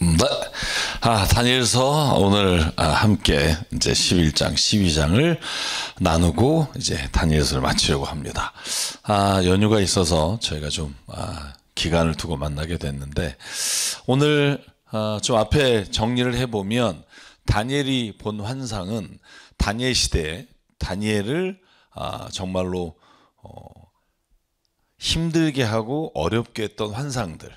네. 다니엘서 오늘 함께 이제 11장, 12장을 나누고 이제 다니엘서를 마치려고 합니다. 연휴가 있어서 저희가 좀 기간을 두고 만나게 됐는데 오늘 좀 앞에 정리를 해보면 다니엘이 본 환상은 다니엘 시대에 다니엘을 정말로 힘들게 하고 어렵게 했던 환상들,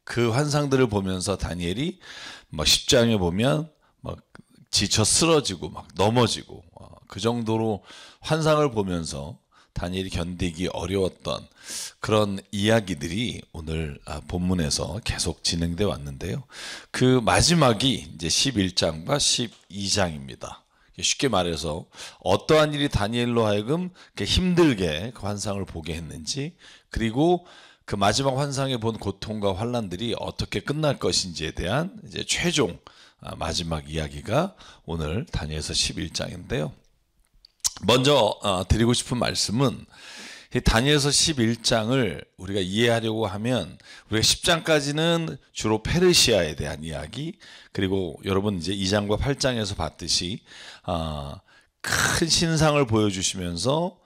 그 환상들을 보면서 다니엘이 막 10장에 보면 막 지쳐 쓰러지고 막 넘어지고 그 정도로 환상을 보면서 다니엘이 견디기 어려웠던 그런 이야기들이 오늘 본문에서 계속 진행돼 왔는데요. 그 마지막이 이제 11장과 12장입니다. 쉽게 말해서 어떠한 일이 다니엘로 하여금 힘들게 그 환상을 보게 했는지, 그리고 그 마지막 환상에 본 고통과 환난들이 어떻게 끝날 것인지에 대한 이제 최종 마지막 이야기가 오늘 다니엘서 11장인데요. 먼저 드리고 싶은 말씀은 이 다니엘서 11장을 우리가 이해하려고 하면 우리가 10장까지는 주로 페르시아에 대한 이야기, 그리고 여러분 이제 2장과 8장에서 봤듯이 큰 신상을 보여주시면서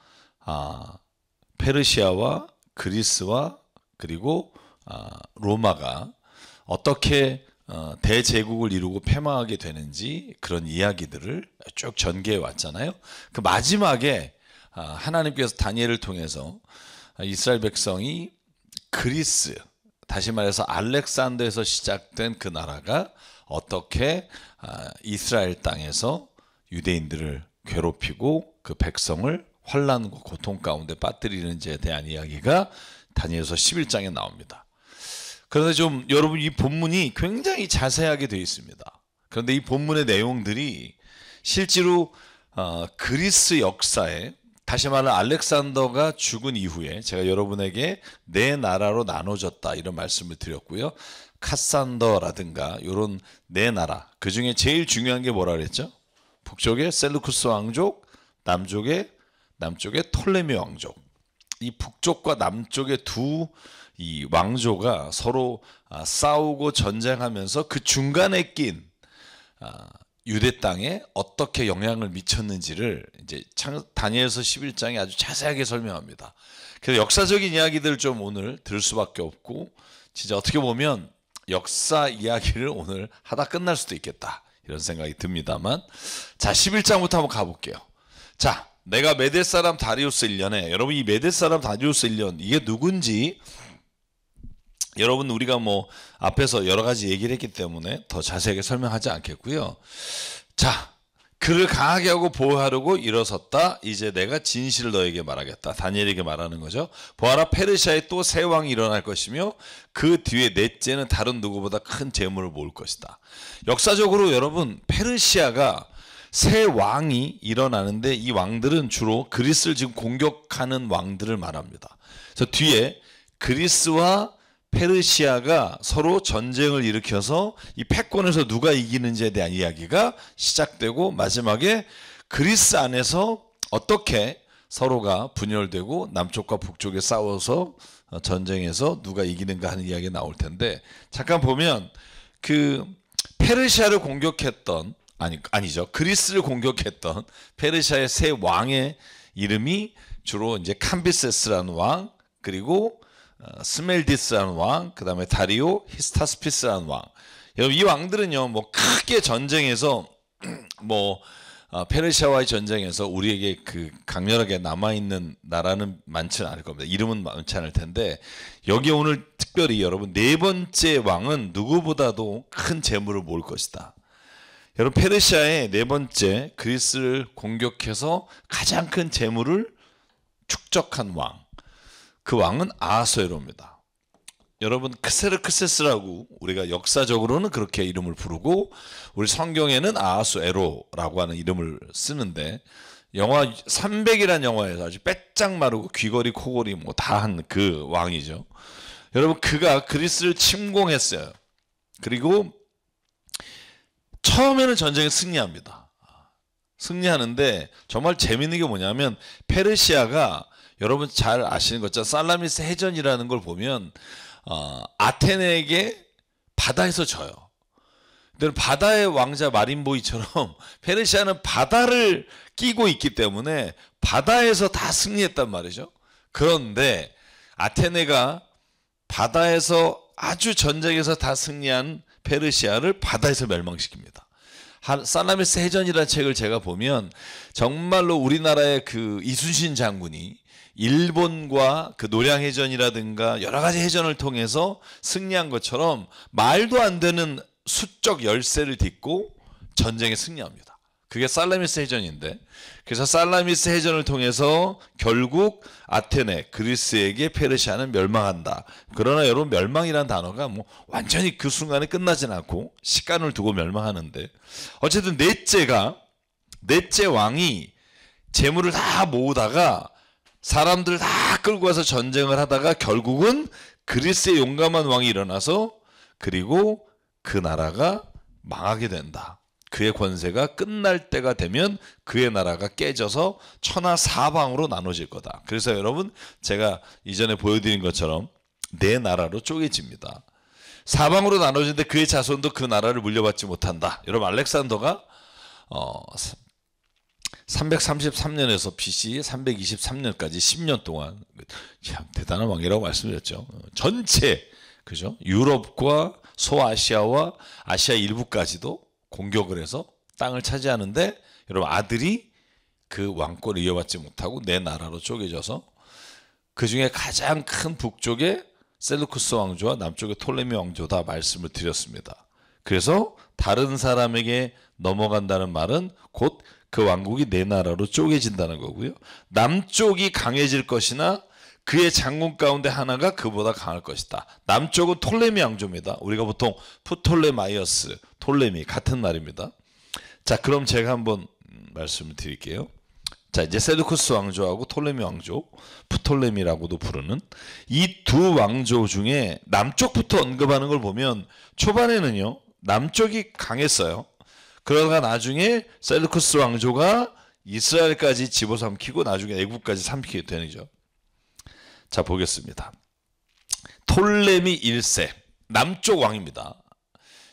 페르시아와 그리스와 그리고 로마가 어떻게 대제국을 이루고 패망하게 되는지 그런 이야기들을 쭉 전개해 왔잖아요. 그 마지막에 하나님께서 다니엘을 통해서 이스라엘 백성이 그리스, 다시 말해서 알렉산더에서 시작된 그 나라가 어떻게 이스라엘 땅에서 유대인들을 괴롭히고 그 백성을 환난과 고통 가운데 빠뜨리는지에 대한 이야기가 다니엘서 11장에 나옵니다. 그런데 좀 여러분, 이 본문이 굉장히 자세하게 되어 있습니다. 그런데 이 본문의 내용들이 실제로 그리스 역사에, 다시 말하면 알렉산더가 죽은 이후에 제가 여러분에게 네 나라로 나눠졌다 이런 말씀을 드렸고요. 카산더라든가 이런 네 나라, 그 중에 제일 중요한 게 뭐라 그랬죠? 북쪽에 셀루쿠스 왕족, 남쪽에 톨레미 왕족. 이 북쪽과 남쪽의 이 왕조가 서로 싸우고 전쟁하면서 그 중간에 낀 유대 땅에 어떻게 영향을 미쳤는지를 이제 다니엘서 11장에 아주 자세하게 설명합니다. 그래서 역사적인 이야기들을 좀 오늘 들을 수밖에 없고, 진짜 어떻게 보면 역사 이야기를 오늘 하다 끝날 수도 있겠다 이런 생각이 듭니다만, 자, 11장부터 한번 가볼게요. 자, 내가 메대 사람 다리우스 1년에, 여러분 이 메대 사람 다리우스 1년 이게 누군지 여러분 우리가 뭐 앞에서 여러 가지 얘기를 했기 때문에 더 자세하게 설명하지 않겠고요. 자, 그를 강하게 하고 보호하려고 일어섰다. 이제 내가 진실을 너에게 말하겠다. 다니엘에게 말하는 거죠. 보아라, 페르시아에 또 새 왕이 일어날 것이며 그 뒤에 넷째는 다른 누구보다 큰 재물을 모을 것이다. 역사적으로 여러분, 페르시아가 새 왕이 일어나는데 이 왕들은 주로 그리스를 지금 공격하는 왕들을 말합니다. 그래서 뒤에 그리스와 페르시아가 서로 전쟁을 일으켜서 이 패권에서 누가 이기는지에 대한 이야기가 시작되고, 마지막에 그리스 안에서 어떻게 서로가 분열되고 남쪽과 북쪽에 싸워서 전쟁에서 누가 이기는가 하는 이야기가 나올 텐데, 잠깐 보면 그 페르시아를 공격했던, 아니죠, 그리스를 공격했던 페르시아의 새 왕의 이름이 주로 이제 캄비세스라는 왕, 그리고 스멜디스라는 왕, 그 다음에 다리오 히스타스피스라는 왕. 여러분 이 왕들은요, 뭐 크게 전쟁에서 페르시아와의 전쟁에서 우리에게 그 강렬하게 남아있는 나라는 많지는 않을 겁니다. 이름은 많지 않을 텐데, 여기 오늘 특별히 여러분 네 번째 왕은 누구보다도 큰 재물을 모을 것이다. 여러분 페르시아의 네 번째, 그리스를 공격해서 가장 큰 재물을 축적한 왕, 그 왕은 아하수에로입니다. 여러분 크세르크세스라고 우리가 역사적으로는 그렇게 이름을 부르고, 우리 성경에는 아하수에로라고 하는 이름을 쓰는데, 영화 300이라는 영화에서 아주 빼짝 마르고 귀걸이 코걸이 뭐 다 한 그 왕이죠. 여러분 그가 그리스를 침공했어요. 그리고 처음에는 전쟁에 승리합니다. 승리하는데 정말 재밌는 게 뭐냐면, 페르시아가 여러분 잘 아시는 것처럼 살라미스 해전이라는 걸 보면 아테네에게 바다에서 져요. 바다의 왕자 마린보이처럼 페르시아는 바다를 끼고 있기 때문에 바다에서 다 승리했단 말이죠. 그런데 아테네가 바다에서 아주 전쟁에서 다 승리한 페르시아를 바다에서 멸망시킵니다. 살라미스 해전이라는 책을 제가 보면 정말로 우리나라의 그 이순신 장군이 일본과 그 노량해전이라든가 여러 가지 해전을 통해서 승리한 것처럼 말도 안 되는 수적 열세를 딛고 전쟁에 승리합니다. 그게 살라미스 해전인데, 그래서 살라미스 해전을 통해서 결국 아테네, 그리스에게 페르시아는 멸망한다. 그러나 여러분, 멸망이라는 단어가 뭐 완전히 그 순간에 끝나진 않고 시간을 두고 멸망하는데, 어쨌든 넷째 왕이 재물을 다 모으다가 사람들 다 끌고 와서 전쟁을 하다가 결국은 그리스의 용감한 왕이 일어나서 그리고 그 나라가 망하게 된다. 그의 권세가 끝날 때가 되면 그의 나라가 깨져서 천하사방으로 나눠질 거다. 그래서 여러분, 제가 이전에 보여드린 것처럼 네 나라로 쪼개집니다. 사방으로 나눠지는데 그의 자손도 그 나라를 물려받지 못한다. 여러분, 알렉산더가 333년에서 BC 323년까지 10년 동안 참 대단한 왕이라고 말씀드렸죠. 전체, 그죠? 유럽과 소아시아와 아시아 일부까지도 공격을 해서 땅을 차지하는데, 여러분, 아들이 그 왕권을 이어받지 못하고 네 나라로 쪼개져서 그 중에 가장 큰 북쪽에 셀루쿠스 왕조와 남쪽에 톨레미 왕조다 말씀을 드렸습니다. 그래서 다른 사람에게 넘어간다는 말은 곧 그 왕국이 네 나라로 쪼개진다는 거고요. 남쪽이 강해질 것이나 그의 장군 가운데 하나가 그보다 강할 것이다. 남쪽은 톨레미 왕조입니다. 우리가 보통 프톨레마이어스, 톨레미 같은 말입니다. 자, 그럼 제가 한번 말씀을 드릴게요. 자, 이제 셀루쿠스 왕조하고 톨레미 왕조, 프톨레미라고도 부르는 이 두 왕조 중에 남쪽부터 언급하는 걸 보면 초반에는요, 남쪽이 강했어요. 그러다가 나중에 셀루쿠스 왕조가 이스라엘까지 집어삼키고 나중에 애국까지 삼키게 되죠. 자, 보겠습니다. 톨레미 1세, 남쪽 왕입니다.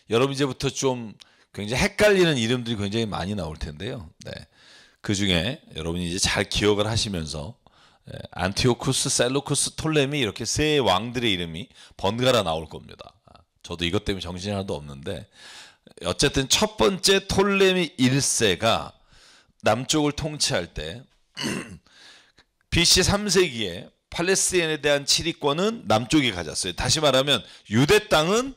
여러분, 이제부터 좀 굉장히 헷갈리는 이름들이 굉장히 많이 나올 텐데요. 네. 그 중에 여러분이 이제 잘 기억을 하시면서 안티오쿠스, 셀루쿠스, 톨레미 이렇게 세 왕들의 이름이 번갈아 나올 겁니다. 저도 이것 때문에 정신이 하나도 없는데, 어쨌든 첫 번째 톨레미 1세가 남쪽을 통치할 때 BC 3세기에 팔레스타인에 대한 치리권은 남쪽이 가졌어요. 다시 말하면 유대 땅은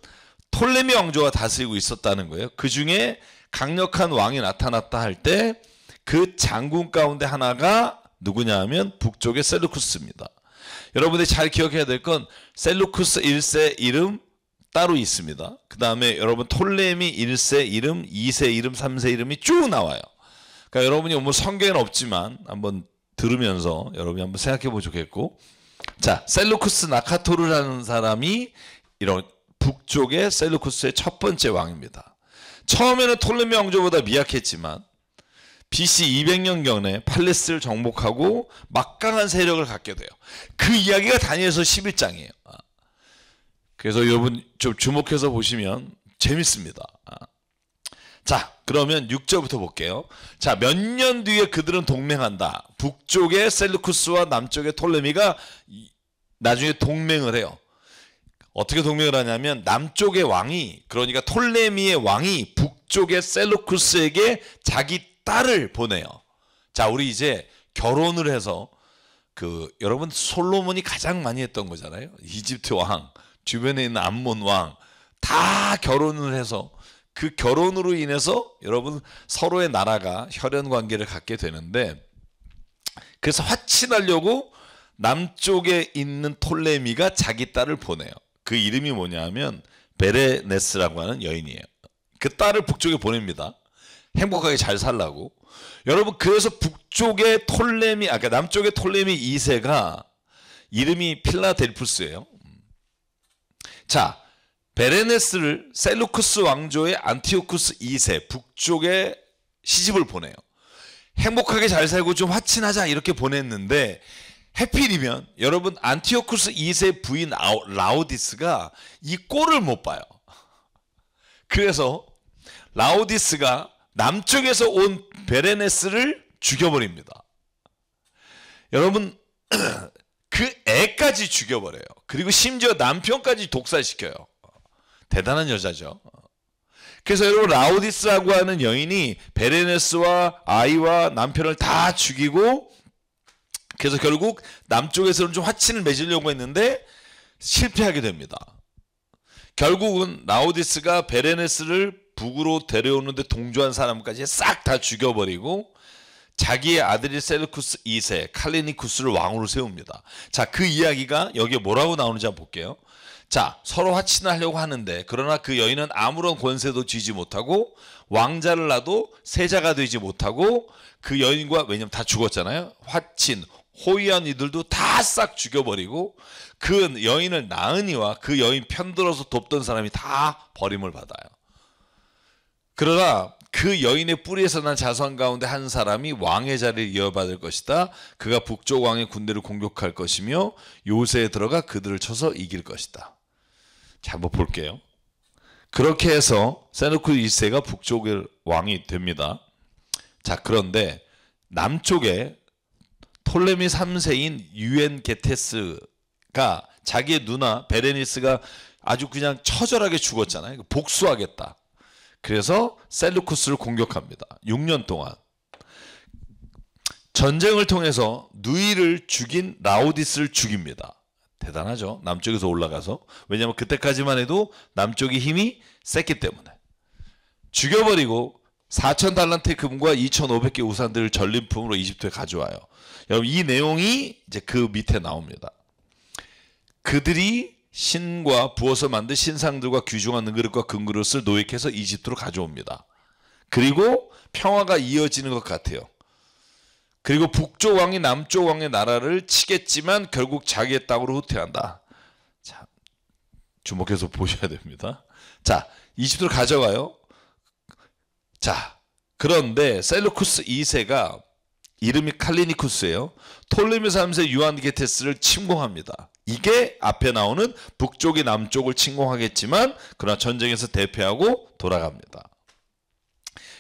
톨레미 왕조가 다스리고 있었다는 거예요. 그 중에 강력한 왕이 나타났다 할 때 그 장군 가운데 하나가 누구냐 하면 북쪽의 셀루쿠스입니다. 여러분들이 잘 기억해야 될 건 셀루쿠스 1세 이름 따로 있습니다. 그 다음에 여러분 톨레미 1세 이름, 2세 이름, 3세 이름이 쭉 나와요. 그러니까 여러분이 뭐 성경에는 없지만 한번 들으면서 여러분이 한번 생각해 보면 좋겠고, 자, 셀루쿠스 나카토르라는 사람이 이런 북쪽의 셀루쿠스의 첫 번째 왕입니다. 처음에는 톨레미 왕조보다 미약했지만 BC 200년경에 팔레스를 정복하고 막강한 세력을 갖게 돼요. 그 이야기가 다니엘서 11장이에요. 그래서 여러분 좀 주목해서 보시면 재밌습니다. 자, 그러면 6절부터 볼게요. 자, 몇 년 뒤에 그들은 동맹한다. 북쪽의 셀루쿠스와 남쪽의 톨레미가 나중에 동맹을 해요. 어떻게 동맹을 하냐면 남쪽의 왕이, 그러니까 톨레미의 왕이 북쪽의 셀루쿠스에게 자기 딸을 보내요. 자, 우리 이제 결혼을 해서 여러분 솔로몬이 가장 많이 했던 거잖아요. 이집트 왕, 주변에 있는 암몬 왕 다 결혼을 해서 그 결혼으로 인해서 여러분 서로의 나라가 혈연 관계를 갖게 되는데, 그래서 화친하려고 남쪽에 있는 톨레미가 자기 딸을 보내요. 그 이름이 뭐냐 하면 베레네스라고 하는 여인이에요. 그 딸을 북쪽에 보냅니다. 행복하게 잘 살라고. 여러분, 그래서 북쪽의 톨레미, 그러니까 남쪽의 톨레미 2세가 이름이 필라델푸스예요. 자, 베레네스를 셀루쿠스 왕조의 안티오쿠스 2세 북쪽에 시집을 보내요. 행복하게 잘 살고 좀 화친하자 이렇게 보냈는데, 해필이면 여러분 안티오쿠스 2세 부인 라우디스가 이 꼴을 못 봐요. 그래서 라오디스가 남쪽에서 온 베레네스를 죽여버립니다. 여러분 그 애까지 죽여버려요. 그리고 심지어 남편까지 독살시켜요. 대단한 여자죠. 그래서 여러분 라오디스라고 하는 여인이 베레네스와 아이와 남편을 다 죽이고, 그래서 결국 남쪽에서는 좀 화친을 맺으려고 했는데 실패하게 됩니다. 결국은 라오디스가 베레네스를 북으로 데려오는데 동조한 사람까지 싹 다 죽여버리고 자기의 아들이 셀루쿠스 2세 칼리니쿠스를 왕으로 세웁니다. 자, 그 이야기가 여기에 뭐라고 나오는지 한번 볼게요. 자, 서로 화친을 하려고 하는데, 그러나 그 여인은 아무런 권세도 쥐지 못하고 왕자를 낳아도 세자가 되지 못하고, 그 여인과, 왜냐면 다 죽었잖아요. 화친, 호위한 이들도 다 싹 죽여버리고, 그 여인을 낳으니와 그 여인 편들어서 돕던 사람이 다 버림을 받아요. 그러나 그 여인의 뿌리에서 난 자손 가운데 한 사람이 왕의 자리를 이어받을 것이다. 그가 북쪽 왕의 군대를 공격할 것이며 요새에 들어가 그들을 쳐서 이길 것이다. 자, 한번 볼게요. 그렇게 해서 셀루쿠스 2세가 북쪽의 왕이 됩니다. 자, 그런데 남쪽에 톨레미 3세인 유엔게테스가 자기의 누나 베레니스가 아주 그냥 처절하게 죽었잖아요. 복수하겠다. 그래서 셀루쿠스를 공격합니다. 6년 동안. 전쟁을 통해서 누이를 죽인 라오디스를 죽입니다. 대단하죠. 남쪽에서 올라가서. 왜냐하면 그때까지만 해도 남쪽의 힘이 셌기 때문에. 죽여버리고 4,000달란트의 금과 2,500개 우산들을 전림품으로 이집트에 가져와요. 여러분 이 내용이 이제 그 밑에 나옵니다. 그들이 신과 부어서 만든 신상들과 귀중한 은그릇과 금그릇을 노획해서 이집트로 가져옵니다. 그리고 평화가 이어지는 것 같아요. 그리고 북쪽 왕이 남쪽 왕의 나라를 치겠지만 결국 자기의 땅으로 후퇴한다. 자, 주목해서 보셔야 됩니다. 자, 이집트로 가져가요. 자, 그런데 셀루쿠스 2세가 이름이 칼리니쿠스예요. 톨레미 3세 유안게테스를 침공합니다. 이게 앞에 나오는 북쪽이 남쪽을 침공하겠지만 그러나 전쟁에서 대패하고 돌아갑니다.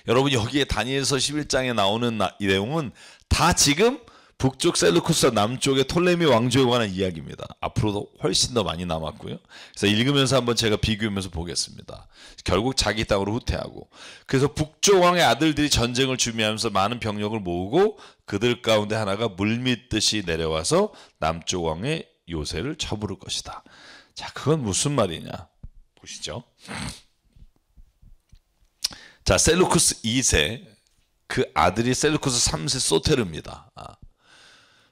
여러분 여기에 다니엘서 11장에 나오는 이 내용은 다 지금 북쪽 셀루쿠스와 남쪽의 톨레미 왕조에 관한 이야기입니다. 앞으로도 훨씬 더 많이 남았고요. 그래서 읽으면서 한번 제가 비교하면서 보겠습니다. 결국 자기 땅으로 후퇴하고, 그래서 북쪽 왕의 아들들이 전쟁을 준비하면서 많은 병력을 모으고 그들 가운데 하나가 물밀듯이 내려와서 남쪽 왕의 요새를 쳐부를 것이다. 자, 그건 무슨 말이냐 보시죠. 자, 셀루쿠스 2세 그 아들이 셀루쿠스 3세 소테르입니다.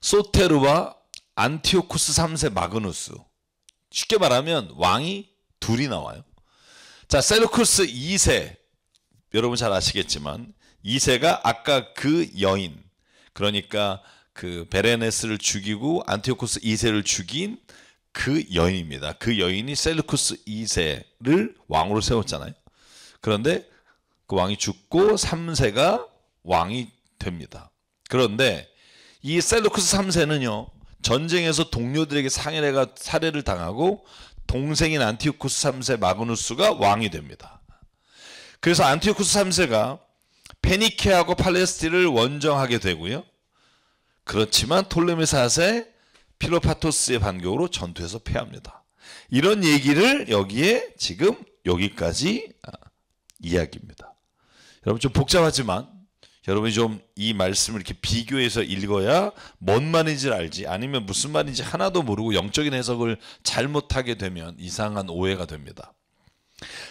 소테르와 안티오쿠스 3세 마그누스. 쉽게 말하면 왕이 둘이 나와요. 자, 셀루쿠스 2세 여러분 잘 아시겠지만 2세가 아까 그 여인, 그러니까 그 베레네스를 죽이고 안티오쿠스 2세를 죽인 그 여인입니다. 그 여인이 셀루쿠스 2세를 왕으로 세웠잖아요. 그런데 그 왕이 죽고 3세가 왕이 됩니다. 그런데 이 셀루쿠스 3세는요 전쟁에서 동료들에게 살해를 당하고 동생인 안티오쿠스 3세 마그누스가 왕이 됩니다. 그래서 안티오쿠스 3세가 페니케하고 팔레스틴을 원정하게 되고요. 그렇지만 톨레미 4세 필로파토스의 반격으로 전투에서 패합니다. 이런 얘기를 여기에 지금 여기까지 이야기입니다. 여러분 좀 복잡하지만 여러분이 좀 이 말씀을 이렇게 비교해서 읽어야 뭔 말인지 알지, 아니면 무슨 말인지 하나도 모르고 영적인 해석을 잘못하게 되면 이상한 오해가 됩니다.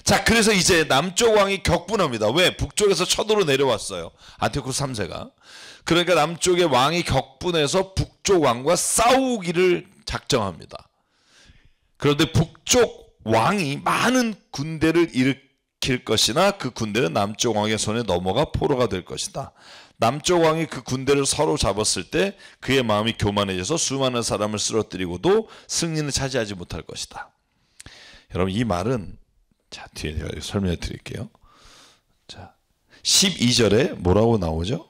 자, 그래서 이제 남쪽 왕이 격분합니다. 왜? 북쪽에서 쳐들어 내려왔어요. 안티오쿠스 3세가. 그러니까 남쪽의 왕이 격분해서 북쪽 왕과 싸우기를 작정합니다. 그런데 북쪽 왕이 많은 군대를 일으킬 것이나 그 군대는 남쪽 왕의 손에 넘어가 포로가 될 것이다. 남쪽 왕이 그 군대를 서로 잡았을 때 그의 마음이 교만해져서 수많은 사람을 쓰러뜨리고도 승리는 차지하지 못할 것이다. 여러분 이 말은 자, 뒤에 제가 설명해 드릴게요. 자, 12절에 뭐라고 나오죠?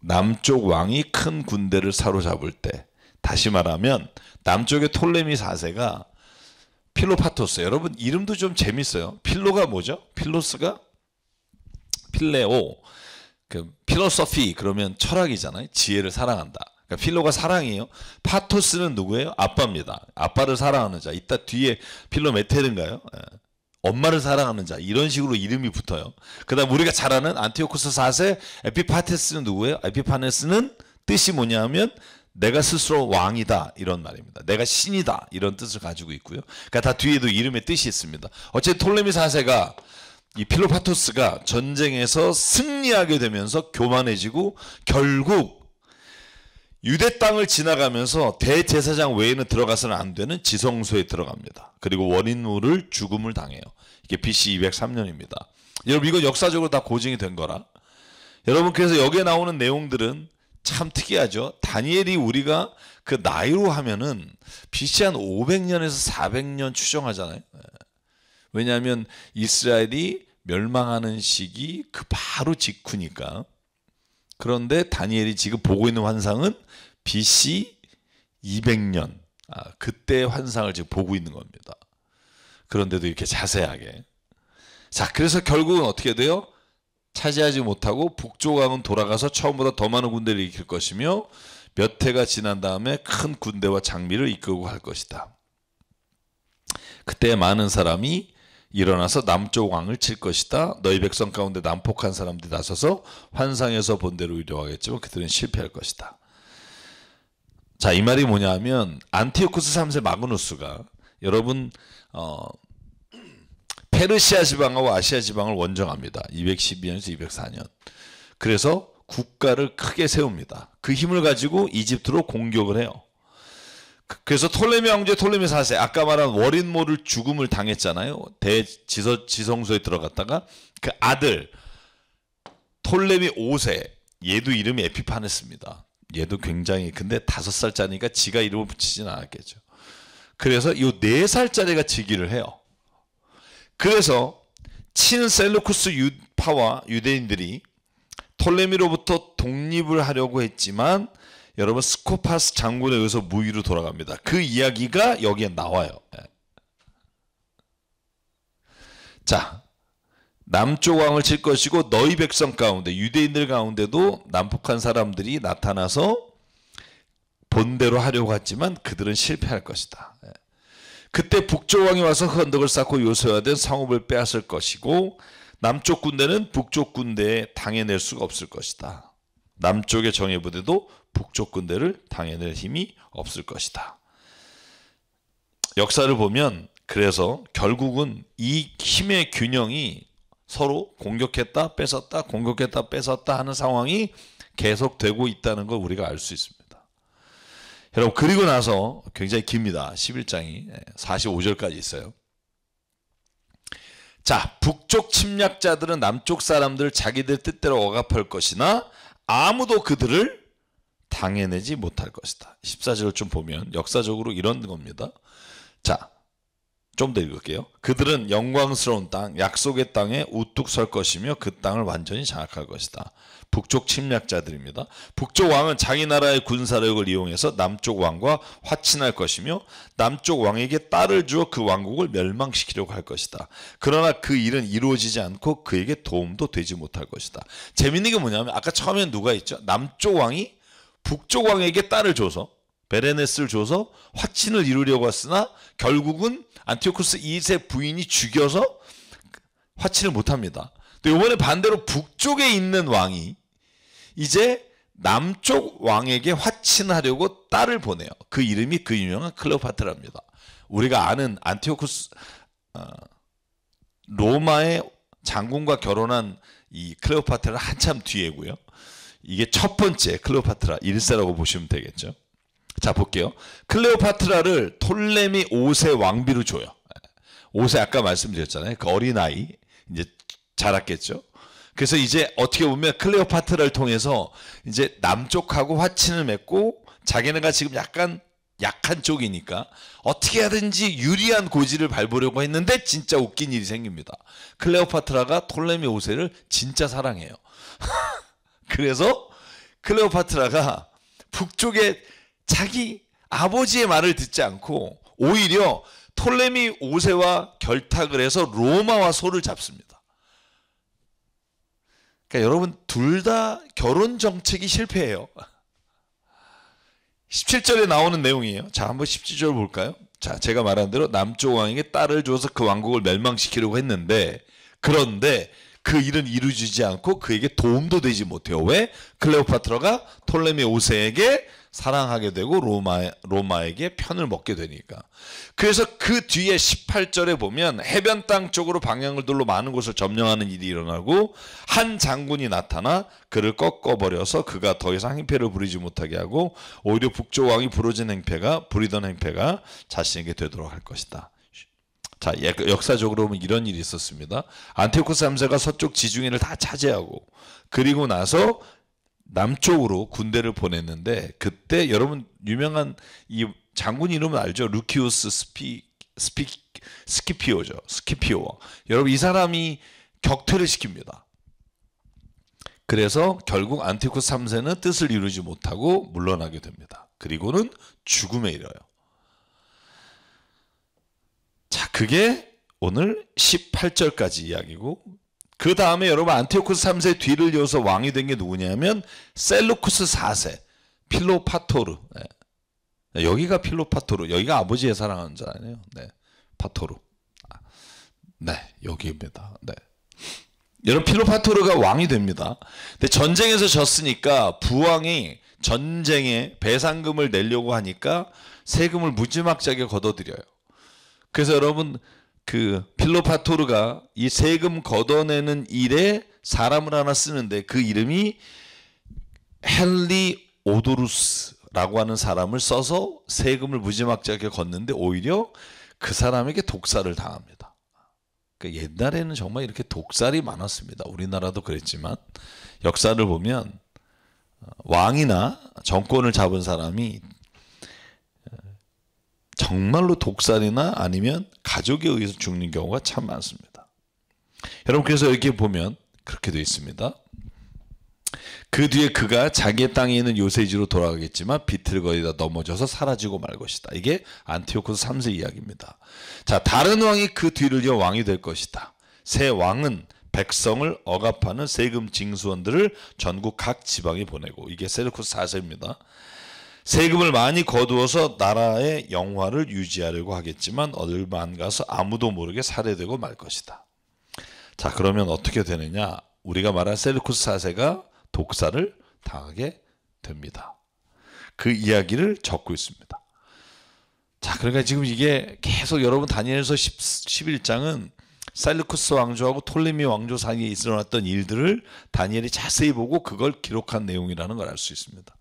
남쪽 왕이 큰 군대를 사로잡을 때, 다시 말하면 남쪽의 톨레미 4세가 필로파토스, 여러분 이름도 좀 재밌어요. 필로가 뭐죠? 필로스가 필레오, 그 필로소피 그러면 철학이잖아요. 지혜를 사랑한다. 그러니까 필로가 사랑이에요. 파토스는 누구예요? 아빠입니다. 아빠를 사랑하는 자. 이따 뒤에 필로메테르인가요? 엄마를 사랑하는 자. 이런 식으로 이름이 붙어요. 그 다음 우리가 잘 아는 안티오코스 4세 에피파테스는 누구예요? 에피파네스는 뜻이 뭐냐면 내가 스스로 왕이다 이런 말입니다. 내가 신이다 이런 뜻을 가지고 있고요. 그러니까 다 뒤에도 이름의 뜻이 있습니다. 어쨌든 톨레미 4세가 이 필로파토스가 전쟁에서 승리하게 되면서 교만해지고 결국 유대 땅을 지나가면서 대제사장 외에는 들어가서는 안 되는 지성소에 들어갑니다. 그리고 원인물을 죽음을 당해요. 이게 BC 203년입니다. 여러분 이건 역사적으로 다 고증이 된 거라. 여러분 그래서 여기에 나오는 내용들은 참 특이하죠. 다니엘이 우리가 그 나이로 하면은 BC 한 500년에서 400년 추정하잖아요. 왜냐하면 이스라엘이 멸망하는 시기 그 바로 직후니까. 그런데 다니엘이 지금 보고 있는 환상은 BC 200년 그때 환상을 지금 보고 있는 겁니다. 그런데도 이렇게 자세하게. 자, 그래서 결국은 어떻게 돼요? 차지하지 못하고 북조강은 돌아가서 처음보다 더 많은 군대를 일으킬 것이며 몇 해가 지난 다음에 큰 군대와 장비를 이끌고 갈 것이다. 그때 많은 사람이 일어나서 남쪽 왕을 칠 것이다. 너희 백성 가운데 난폭한 사람들이 나서서 환상에서 본 대로 이루어가겠지만 그들은 실패할 것이다. 자, 이 말이 뭐냐면 안티오쿠스 3세 마그누스가 여러분 페르시아 지방하고 아시아 지방을 원정합니다. 212년에서 204년. 그래서 국가를 크게 세웁니다. 그 힘을 가지고 이집트로 공격을 해요. 그래서 톨레미 왕제 톨레미 4세 아까 말한 워린모를 죽음을 당했잖아요. 대지성소에 들어갔다가 그 아들 톨레미 5세 얘도 이름이 에피파네스입니다. 얘도 굉장히 근데 5살짜리니까 지가 이름을 붙이진 않았겠죠. 그래서 이 4살짜리가 즉위를 해요. 그래서 친 셀루쿠스 파와 유대인들이 톨레미로부터 독립을 하려고 했지만 여러분 스코파스 장군에 의해서 무위로 돌아갑니다. 그 이야기가 여기에 나와요. 자, 남쪽 왕을 칠 것이고 너희 백성 가운데 유대인들 가운데도 난폭한 사람들이 나타나서 본대로 하려고 했지만 그들은 실패할 것이다. 그때 북쪽 왕이 와서 그 언덕을 쌓고 요새화된 성읍을 빼앗을 것이고 남쪽 군대는 북쪽 군대에 당해낼 수가 없을 것이다. 남쪽의 정예부대도 북쪽 군대를 당해낼 힘이 없을 것이다. 역사를 보면 그래서 결국은 이 힘의 균형이 서로 공격했다 뺏었다 공격했다 뺏었다 하는 상황이 계속되고 있다는 걸 우리가 알 수 있습니다. 여러분 그리고 나서 굉장히 깁니다. 11장이 45절까지 있어요. 자, 북쪽 침략자들은 남쪽 사람들을 자기들 뜻대로 억압할 것이나 아무도 그들을 당해내지 못할 것이다. 14절을 좀 보면 역사적으로 이런 겁니다. 자, 좀 더 읽을게요. 그들은 영광스러운 땅, 약속의 땅에 우뚝 설 것이며 그 땅을 완전히 장악할 것이다. 북쪽 침략자들입니다. 북쪽 왕은 자기 나라의 군사력을 이용해서 남쪽 왕과 화친할 것이며 남쪽 왕에게 딸을 주어 그 왕국을 멸망시키려고 할 것이다. 그러나 그 일은 이루어지지 않고 그에게 도움도 되지 못할 것이다. 재밌는 게 뭐냐면 아까 처음엔 누가 있죠? 남쪽 왕이 북쪽 왕에게 딸을 줘서 베레네스를 줘서 화친을 이루려고 했으나 결국은 안티오쿠스 2세 부인이 죽여서 화친을 못합니다. 또 이번에 반대로 북쪽에 있는 왕이 이제 남쪽 왕에게 화친하려고 딸을 보내요. 그 이름이 그 유명한 클레오파트라입니다. 우리가 아는 안티오쿠스 로마의 장군과 결혼한 이 클레오파트라는 한참 뒤에고요. 이게 첫 번째 클레오파트라 1세라고 보시면 되겠죠. 자, 볼게요. 클레오파트라를 톨레미 5세 왕비로 줘요. 5세 아까 말씀드렸잖아요. 그 어린아이 이제 자랐겠죠. 그래서 이제 어떻게 보면 클레오파트라를 통해서 이제 남쪽하고 화친을 맺고 자기네가 지금 약간 약한 쪽이니까 어떻게 하든지 유리한 고지를 밟으려고 했는데 진짜 웃긴 일이 생깁니다. 클레오파트라가 톨레미 5세를 진짜 사랑해요. 그래서 클레오파트라가 북쪽에 자기 아버지의 말을 듣지 않고 오히려 톨레미 5세와 결탁을 해서 로마와 소를 잡습니다. 그러니까 여러분 둘 다 결혼 정책이 실패해요. 17절에 나오는 내용이에요. 자, 한번 17절 볼까요? 자, 제가 말한 대로 남쪽 왕에게 딸을 줘서 그 왕국을 멸망시키려고 했는데, 그런데 그 일은 이루어지지 않고 그에게 도움도 되지 못해요. 왜? 클레오파트라가 톨레미 5세에게 사랑하게 되고 로마에게 편을 먹게 되니까. 그래서 그 뒤에 18절에 보면 해변 땅 쪽으로 방향을 돌로 많은 곳을 점령하는 일이 일어나고 한 장군이 나타나 그를 꺾어버려서 그가 더 이상 행패를 부리지 못하게 하고 오히려 북쪽 왕이 부리던 행패가 자신에게 되도록 할 것이다. 자, 역사적으로 보면 이런 일이 있었습니다. 안티오쿠스 3세가 서쪽 지중해를 다 차지하고 그리고 나서 남쪽으로 군대를 보냈는데, 그때 여러분 유명한 이 장군 이름은 알죠? 루키우스 스키피오죠. 스키피오. 여러분 이 사람이 격퇴를 시킵니다. 그래서 결국 안티오쿠스 3세는 뜻을 이루지 못하고 물러나게 됩니다. 그리고는 죽음에 이르러요. 자, 그게 오늘 18절까지 이야기고, 그 다음에 여러분 안티오쿠스 3세 뒤를 이어서 왕이 된 게 누구냐면 셀루쿠스 4세 필로파토르. 네. 여기가 필로파토르, 여기가 아버지의 사랑하는 자예요. 네, 파토르. 네, 여기입니다. 네. 여러분 필로파토르가 왕이 됩니다. 근데 전쟁에서 졌으니까 부왕이 전쟁에 배상금을 내려고 하니까 세금을 무지막지하게 걷어들여요. 그래서 여러분 그 필로파토르가 이 세금 걷어내는 일에 사람을 하나 쓰는데 그 이름이 헬리오도루스라고 하는 사람을 써서 세금을 무지막지하게 걷는데 오히려 그 사람에게 독살을 당합니다. 그러니까 옛날에는 정말 이렇게 독살이 많았습니다. 우리나라도 그랬지만 역사를 보면 왕이나 정권을 잡은 사람이 정말로 독살이나 아니면 가족에 의해서 죽는 경우가 참 많습니다. 여러분 그래서 여기 보면 그렇게 되어 있습니다. 그 뒤에 그가 자기의 땅에 있는 요새지로 돌아가겠지만 비틀거리다 넘어져서 사라지고 말 것이다. 이게 안티오쿠스 3세 이야기입니다. 자, 다른 왕이 그 뒤를 이어 왕이 될 것이다. 새 왕은 백성을 억압하는 세금 징수원들을 전국 각 지방에 보내고, 이게 셀루쿠스 4세입니다. 세금을 많이 거두어서 나라의 영화를 유지하려고 하겠지만 얼마 안 가서 아무도 모르게 살해되고 말 것이다. 자, 그러면 어떻게 되느냐? 우리가 말한 셀루쿠스 4세가 독살을 당하게 됩니다. 그 이야기를 적고 있습니다. 자, 그러니까 지금 이게 계속 여러분 다니엘서 11장은 셀루쿠스 왕조하고 톨레미 왕조 사이에 일어났던 일들을 다니엘이 자세히 보고 그걸 기록한 내용이라는 걸 알 수 있습니다.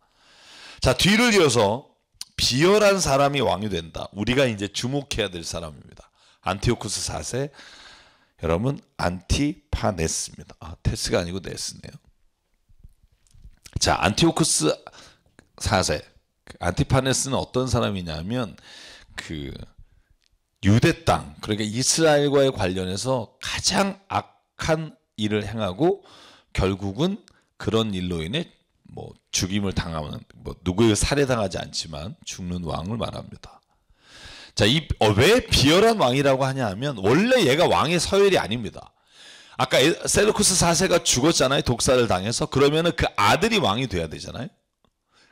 자, 뒤를 이어서 비열한 사람이 왕이 된다. 우리가 이제 주목해야 될 사람입니다. 안티오쿠스 4세, 여러분 안티파네스입니다. 테스가 아니고 네스네요. 자, 안티오쿠스 4세 안티파네스는 어떤 사람이냐면 그 유대 땅, 그러니까 이스라엘과의 관련해서 가장 악한 일을 행하고 결국은 그런 일로 인해 뭐 죽임을 당하는, 뭐 누구에게 살해당하지 않지만 죽는 왕을 말합니다. 자, 왜 비열한 왕이라고 하냐 하면 원래 얘가 왕의 서열이 아닙니다. 아까 셀루쿠스 4세가 죽었잖아요. 독살을 당해서. 그러면은 그 아들이 왕이 돼야 되잖아요.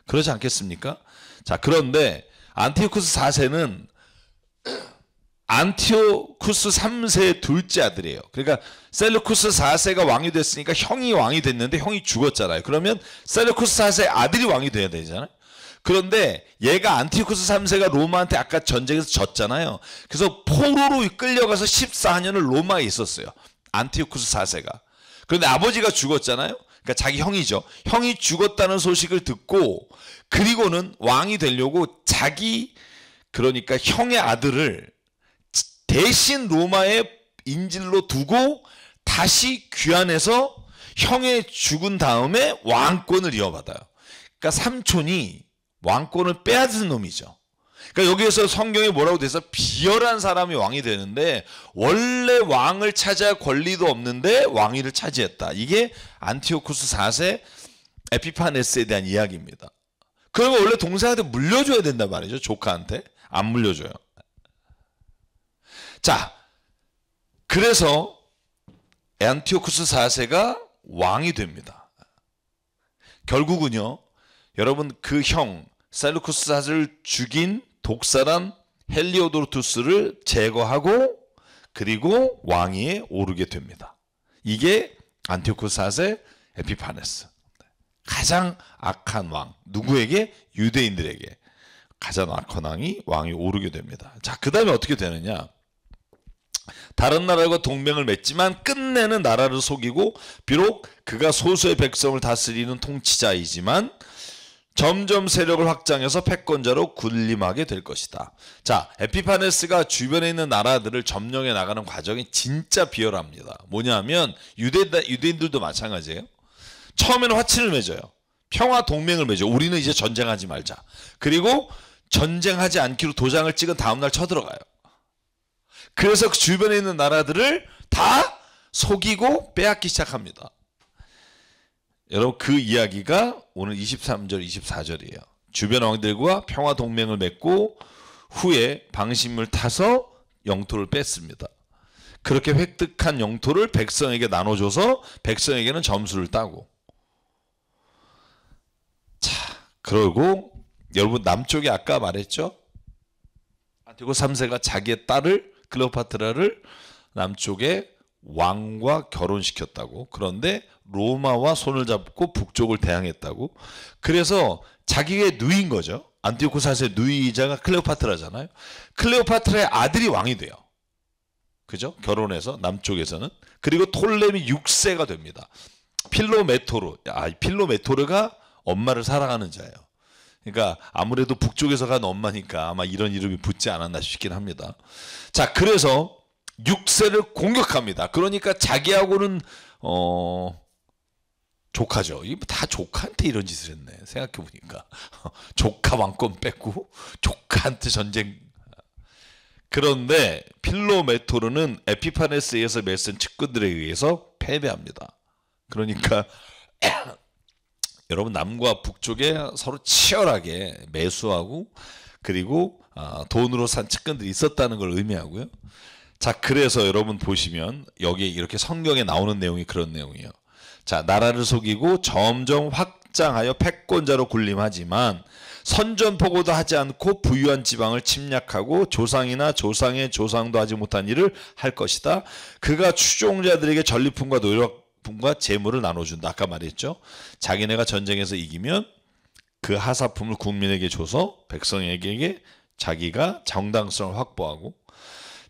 그렇지 않겠습니까? 자, 그런데 안티오쿠스 4세는 안티오쿠스 3세의 둘째 아들이에요. 그러니까 셀루쿠스 4세가 왕이 됐으니까 형이 왕이 됐는데 형이 죽었잖아요. 그러면 셀루쿠스 4세의 아들이 왕이 돼야 되잖아요. 그런데 얘가 안티오쿠스 3세가 로마한테 아까 전쟁에서 졌잖아요. 그래서 포로로 끌려가서 14년을 로마에 있었어요. 안티오쿠스 4세가. 그런데 아버지가 죽었잖아요. 그러니까 자기 형이죠. 형이 죽었다는 소식을 듣고 그리고는 왕이 되려고 자기, 그러니까 형의 아들을 대신 로마에 인질로 두고 다시 귀환해서 형의 죽은 다음에 왕권을 이어받아요. 그러니까 삼촌이 왕권을 빼앗은 놈이죠. 그러니까 여기에서 성경에 뭐라고 돼서 비열한 사람이 왕이 되는데 원래 왕을 차지할 권리도 없는데 왕위를 차지했다. 이게 안티오쿠스 4세 에피파네스에 대한 이야기입니다. 그러면 원래 동생한테 물려줘야 된단 말이죠. 조카한테. 안 물려줘요. 자, 그래서 안티오쿠스 4세가 왕이 됩니다. 결국은요, 여러분 그 형 셀루쿠스사를 죽인 독사란 헬리오도르투스를 제거하고 그리고 왕위에 오르게 됩니다. 이게 안티오쿠스 4세 에피파네스. 가장 악한 왕. 누구에게? 유대인들에게. 가장 악한 왕이 왕위에 오르게 됩니다. 자, 그 다음에 어떻게 되느냐. 다른 나라와 동맹을 맺지만 끝내는 나라를 속이고 비록 그가 소수의 백성을 다스리는 통치자이지만 점점 세력을 확장해서 패권자로 군림하게 될 것이다. 자, 에피파네스가 주변에 있는 나라들을 점령해 나가는 과정이 진짜 비열합니다. 뭐냐면 유대인들도 마찬가지예요. 처음에는 화친을 맺어요. 평화 동맹을 맺어요. 우리는 이제 전쟁하지 말자. 그리고 전쟁하지 않기로 도장을 찍은 다음날 쳐들어가요. 그래서 그 주변에 있는 나라들을 다 속이고 빼앗기 시작합니다. 여러분 그 이야기가 오늘 23절 24절이에요. 주변 왕들과 평화 동맹을 맺고 후에 방심을 타서 영토를 뺐습니다. 그렇게 획득한 영토를 백성에게 나눠줘서 백성에게는 점수를 따고, 자, 그러고 여러분 남쪽에 아까 말했죠? 안티오쿠스 3세가 자기의 딸을 클레오파트라를 남쪽에 왕과 결혼시켰다고. 그런데 로마와 손을 잡고 북쪽을 대항했다고. 그래서 자기의 누이인 거죠. 안티오쿠스 4세 누이이자가 클레오파트라잖아요. 클레오파트라의 아들이 왕이 돼요. 그죠? 결혼해서 남쪽에서는. 그리고 톨레미 6세가 됩니다. 필로메토르가 엄마를 사랑하는 자예요. 그러니까 아무래도 북쪽에서 간 엄마니까 아마 이런 이름이 붙지 않았나 싶긴 합니다. 자, 그래서 6세를 공격합니다. 그러니까 자기하고는 조카죠. 이게 다 조카한테 이런 짓을 했네. 생각해보니까 조카 왕권 뺏고 조카한테 전쟁. 그런데 필로메토르는 에피파네스에서 맺은 측근들에 의해서 패배합니다. 그러니까 여러분 남과 북쪽에 서로 치열하게 매수하고 그리고 돈으로 산 측근들이 있었다는 걸 의미하고요. 자, 그래서 여러분 보시면 여기 이렇게 성경에 나오는 내용이 그런 내용이에요. 자, 나라를 속이고 점점 확장하여 패권자로 군림하지만 선전포고도 하지 않고 부유한 지방을 침략하고 조상이나 조상의 조상도 하지 못한 일을 할 것이다. 그가 추종자들에게 전리품과 노력품과 재물을 나눠준다. 아까 말했죠. 자기네가 전쟁에서 이기면 그 하사품을 국민에게 줘서 백성에게 자기가 정당성을 확보하고,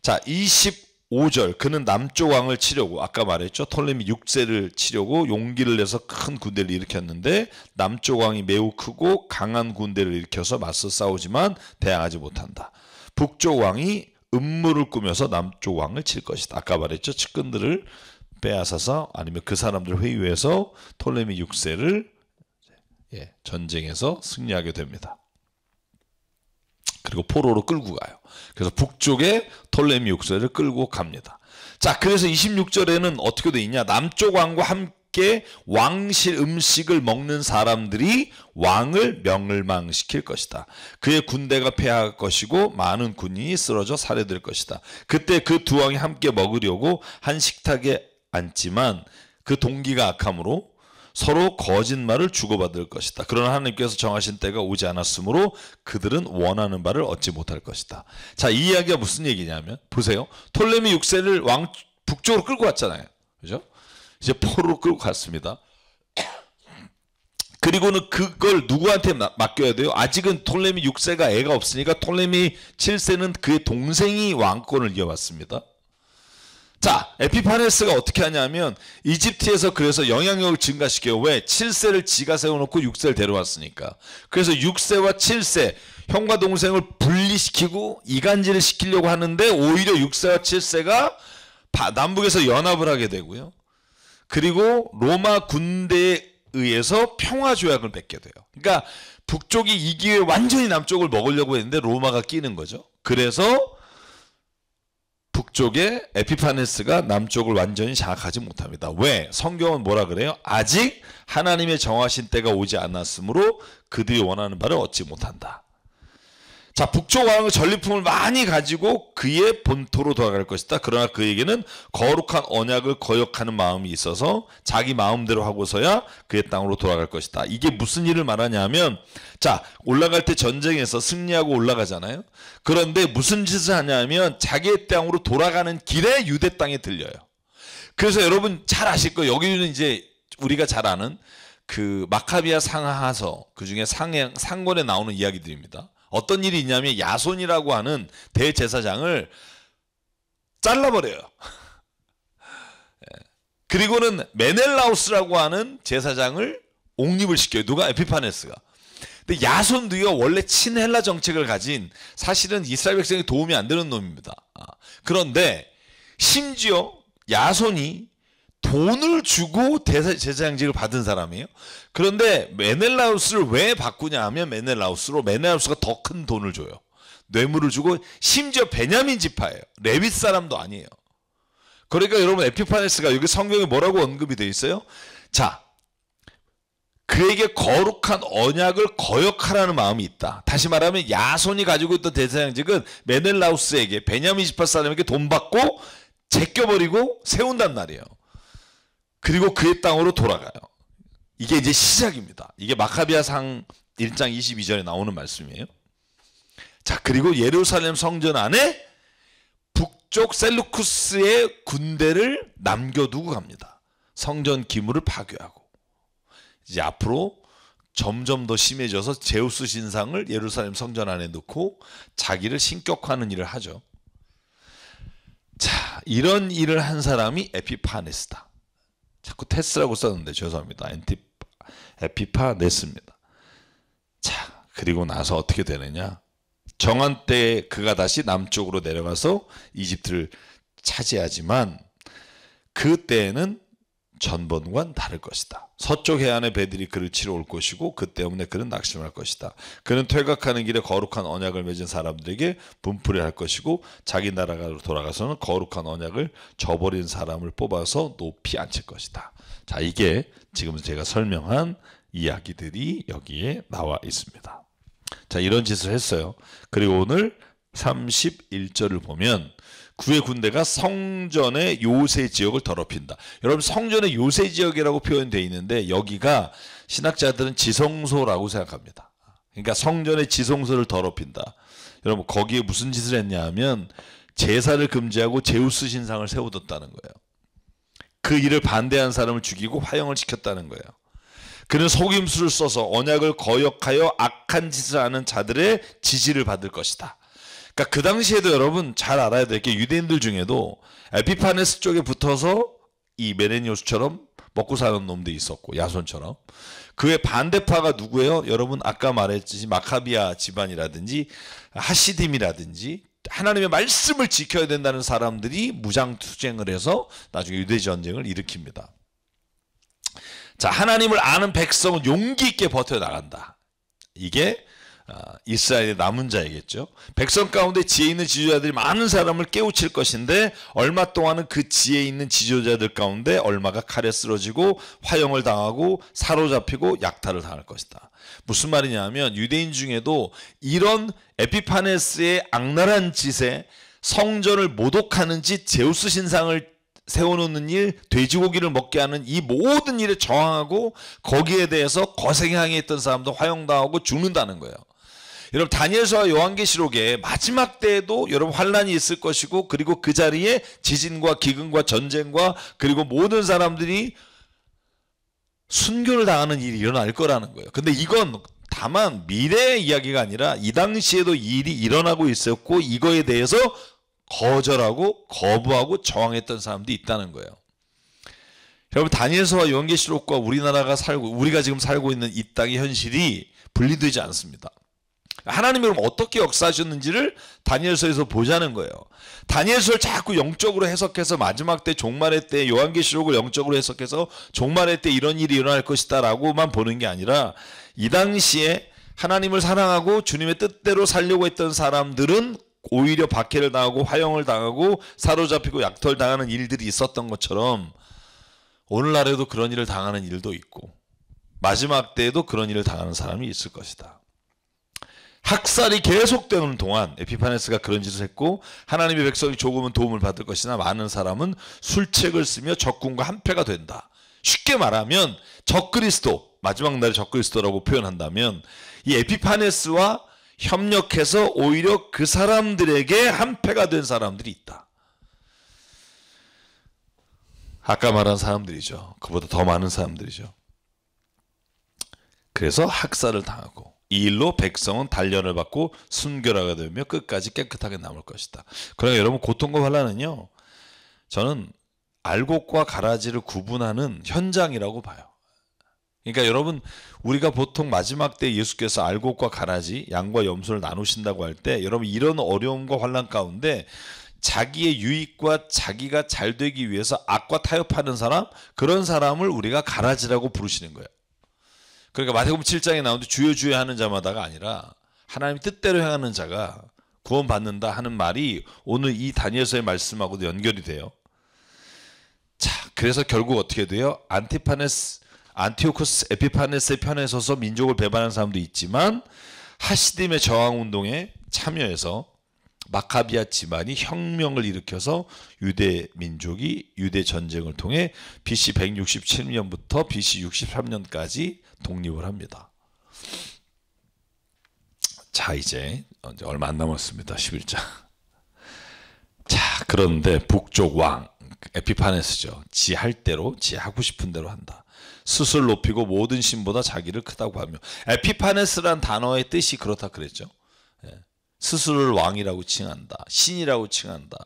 자, 25절 그는 남쪽 왕을 치려고, 아까 말했죠. 톨레미 6세를 치려고 용기를 내서 큰 군대를 일으켰는데 남쪽 왕이 매우 크고 강한 군대를 일으켜서 맞서 싸우지만 대항하지 못한다. 북쪽 왕이 음모를 꾸며서 남쪽 왕을 칠 것이다. 아까 말했죠. 측근들을 빼앗아서 아니면 그 사람들 회유해서 톨레미 6세를 전쟁에서 승리하게 됩니다. 그리고 포로로 끌고 가요. 그래서 북쪽에 톨레미 6세를 끌고 갑니다. 자, 그래서 26절에는 어떻게 돼 있냐? 남쪽 왕과 함께 왕실 음식을 먹는 사람들이 왕을 멸망시킬 것이다. 그의 군대가 패할 것이고 많은 군인이 쓰러져 살해될 것이다. 그때 그 두 왕이 함께 먹으려고 한 식탁에 앉지만 그 동기가 악함으로 서로 거짓말을 주고받을 것이다. 그러나 하나님께서 정하신 때가 오지 않았으므로 그들은 원하는 바를 얻지 못할 것이다. 자, 이 이야기가 무슨 얘기냐면 보세요. 톨레미 6세를 왕 북쪽으로 끌고 갔잖아요. 그죠? 이제 포로로 끌고 갔습니다. 그리고는 그걸 누구한테 맡겨야 돼요? 아직은 톨레미 6세가 애가 없으니까 톨레미 7세는 그의 동생이 왕권을 이어왔습니다. 자, 에피파네스가 어떻게 하냐면 이집트에서 그래서 영향력을 증가시켜요. 왜? 7세를 지가 세워놓고 6세를 데려왔으니까. 그래서 6세와 7세 형과 동생을 분리시키고 이간질을 시키려고 하는데 오히려 6세와 7세가 남북에서 연합을 하게 되고요. 그리고 로마 군대에 의해서 평화조약을 맺게 돼요. 그러니까 북쪽이 이 기회에 완전히 남쪽을 먹으려고 했는데 로마가 끼는 거죠. 그래서 북쪽에 에피파네스가 남쪽을 완전히 장악하지 못합니다. 왜? 성경은 뭐라 그래요? 아직 하나님의 정하신 때가 오지 않았으므로 그들이 원하는 바를 얻지 못한다. 자, 북쪽 왕은 전리품을 많이 가지고 그의 본토로 돌아갈 것이다. 그러나 그에게는 거룩한 언약을 거역하는 마음이 있어서 자기 마음대로 하고서야 그의 땅으로 돌아갈 것이다. 이게 무슨 일을 말하냐면, 자, 올라갈 때 전쟁에서 승리하고 올라가잖아요. 그런데 무슨 짓을 하냐면 자기의 땅으로 돌아가는 길에 유대 땅에 들려요. 그래서 여러분 잘 아실 거예요. 여기는 이제 우리가 잘 아는 그 마카비아 상하서, 그 중에 상권에 나오는 이야기들입니다. 어떤 일이 있냐면 야손이라고 하는 대제사장을 잘라버려요. 그리고는 메넬라우스라고 하는 제사장을 옹립을 시켜요. 누가? 에피파네스가. 근데 야손도요, 원래 친헬라 정책을 가진, 사실은 이스라엘 백성에 도움이 안 되는 놈입니다. 그런데 심지어 야손이 돈을 주고 제사장직을 받은 사람이에요. 그런데 메넬라우스를 왜 바꾸냐 하면, 메넬라우스가 더 큰 돈을 줘요. 뇌물을 주고, 심지어 베냐민 지파예요. 레위 사람도 아니에요. 그러니까 여러분, 에피파네스가 여기 성경에 뭐라고 언급이 되어 있어요? 자, 그에게 거룩한 언약을 거역하라는 마음이 있다. 다시 말하면 야손이 가지고 있던 제사장직은 메넬라우스에게, 베냐민 지파 사람에게 돈 받고 제껴버리고 세운단 말이에요. 그리고 그의 땅으로 돌아가요. 이게 이제 시작입니다. 이게 마카비아상 1장 22절에 나오는 말씀이에요. 자, 그리고 예루살렘 성전 안에 북쪽 셀루쿠스의 군대를 남겨두고 갑니다. 성전 기물을 파괴하고. 이제 앞으로 점점 더 심해져서 제우스 신상을 예루살렘 성전 안에 넣고 자기를 신격화하는 일을 하죠. 자, 이런 일을 한 사람이 에피파네스다. 자꾸 테스라고 썼는데 죄송합니다. 에피파네스입니다. 자, 그리고 나서 어떻게 되느냐? 정한 때에 그가 다시 남쪽으로 내려가서 이집트를 차지하지만 그때에는 전번과는 다를 것이다. 서쪽 해안의 배들이 그를 치러 올 것이고 그 때문에 그는 낙심할 것이다. 그는 퇴각하는 길에 거룩한 언약을 맺은 사람들에게 분풀이 할 것이고 자기 나라로 돌아가서는 거룩한 언약을 저버린 사람을 뽑아서 높이 앉힐 것이다. 자, 이게 지금 제가 설명한 이야기들이 여기에 나와 있습니다. 자, 이런 짓을 했어요. 그리고 오늘 31절을 보면 그의 군대가 성전의 요새 지역을 더럽힌다. 여러분, 성전의 요새 지역이라고 표현되어 있는데 여기가 신학자들은 지성소라고 생각합니다. 그러니까 성전의 지성소를 더럽힌다. 여러분, 거기에 무슨 짓을 했냐 하면 제사를 금지하고 제우스 신상을 세워뒀다는 거예요. 그 일을 반대한 사람을 죽이고 화형을 시켰다는 거예요. 그는 속임수를 써서 언약을 거역하여 악한 짓을 하는 자들의 지지를 받을 것이다. 그러니까 그 당시에도 여러분 잘 알아야 될 게 유대인들 중에도 에피파네스 쪽에 붙어서 이 메레니오스처럼 먹고 사는 놈들이 있었고 야손처럼 그의 반대파가 누구예요? 여러분 아까 말했듯이 마카비아 집안이라든지 하시딤이라든지 하나님의 말씀을 지켜야 된다는 사람들이 무장투쟁을 해서 나중에 유대 전쟁을 일으킵니다. 자, 하나님을 아는 백성은 용기 있게 버텨나간다. 이게 이스라엘의 남은 자이겠죠. 백성 가운데 지혜 있는 지도자들이 많은 사람을 깨우칠 것인데 얼마 동안은 그 지혜 있는 지도자들 가운데 얼마가 칼에 쓰러지고 화형을 당하고 사로잡히고 약탈을 당할 것이다. 무슨 말이냐 하면 유대인 중에도 이런 에피파네스의 악랄한 짓에 성전을 모독하는 짓, 제우스 신상을 세워놓는 일, 돼지고기를 먹게 하는 이 모든 일에 저항하고 거기에 대해서 거세게 했던 사람도 화형당하고 죽는다는 거예요. 여러분 다니엘서와 요한계시록에 마지막 때에도 여러분 환란이 있을 것이고 그리고 그 자리에 지진과 기근과 전쟁과 그리고 모든 사람들이 순교를 당하는 일이 일어날 거라는 거예요. 근데 이건 다만 미래의 이야기가 아니라 이 당시에도 이 일이 일어나고 있었고 이거에 대해서 거절하고 거부하고 저항했던 사람도 있다는 거예요. 여러분 다니엘서와 요한계시록과 우리가 지금 살고 있는 이 땅의 현실이 분리되지 않습니다. 하나님이 그럼 어떻게 역사하셨는지를 다니엘서에서 보자는 거예요. 다니엘서를 자꾸 영적으로 해석해서 마지막 때 종말의 때 요한계시록을 영적으로 해석해서 종말의 때 이런 일이 일어날 것이다 라고만 보는 게 아니라 이 당시에 하나님을 사랑하고 주님의 뜻대로 살려고 했던 사람들은 오히려 박해를 당하고 화형을 당하고 사로잡히고 약탈당하는 일들이 있었던 것처럼 오늘날에도 그런 일을 당하는 일도 있고 마지막 때에도 그런 일을 당하는 사람이 있을 것이다. 학살이 계속되는 동안 에피파네스가 그런 짓을 했고, 하나님의 백성이 조금은 도움을 받을 것이나 많은 사람은 술책을 쓰며 적군과 한패가 된다. 쉽게 말하면 적그리스도, 마지막 날의 적그리스도라고 표현한다면 이 에피파네스와 협력해서 오히려 그 사람들에게 한패가 된 사람들이 있다. 아까 말한 사람들이죠. 그보다 더 많은 사람들이죠. 그래서 학살을 당하고 이 일로 백성은 단련을 받고 순결하게 되며 끝까지 깨끗하게 남을 것이다. 그러니까 여러분, 고통과 환난은요, 저는 알곡과 가라지를 구분하는 현장이라고 봐요. 그러니까 여러분, 우리가 보통 마지막 때 예수께서 알곡과 가라지, 양과 염소를 나누신다고 할 때, 여러분 이런 어려움과 환난 가운데 자기의 유익과 자기가 잘 되기 위해서 악과 타협하는 사람, 그런 사람을 우리가 가라지라고 부르시는 거예요. 그러니까 마태복음 7장에 나오는데 주여 주여 하는 자마다가 아니라 하나님 뜻대로 행하는 자가 구원받는다 하는 말이 오늘 이 다니엘서의 말씀하고도 연결이 돼요. 자, 그래서 결국 어떻게 돼요? 안티오코스 에피파네스의 편에 서서 민족을 배반하는 사람도 있지만 하시딤의 저항운동에 참여해서 마카비아 집안이 혁명을 일으켜서 유대 민족이 유대 전쟁을 통해 BC 167년부터 BC 63년까지 독립을 합니다. 자, 이제 얼마 안 남았습니다. 11장. 자, 그런데 북쪽 왕 에피파네스죠. 지 할 대로, 지 하고 싶은 대로 한다. 스스로 높이고 모든 신보다 자기를 크다고 하며, 에피파네스란 단어의 뜻이 그렇다 그랬죠. 스스로를 왕이라고 칭한다. 신이라고 칭한다.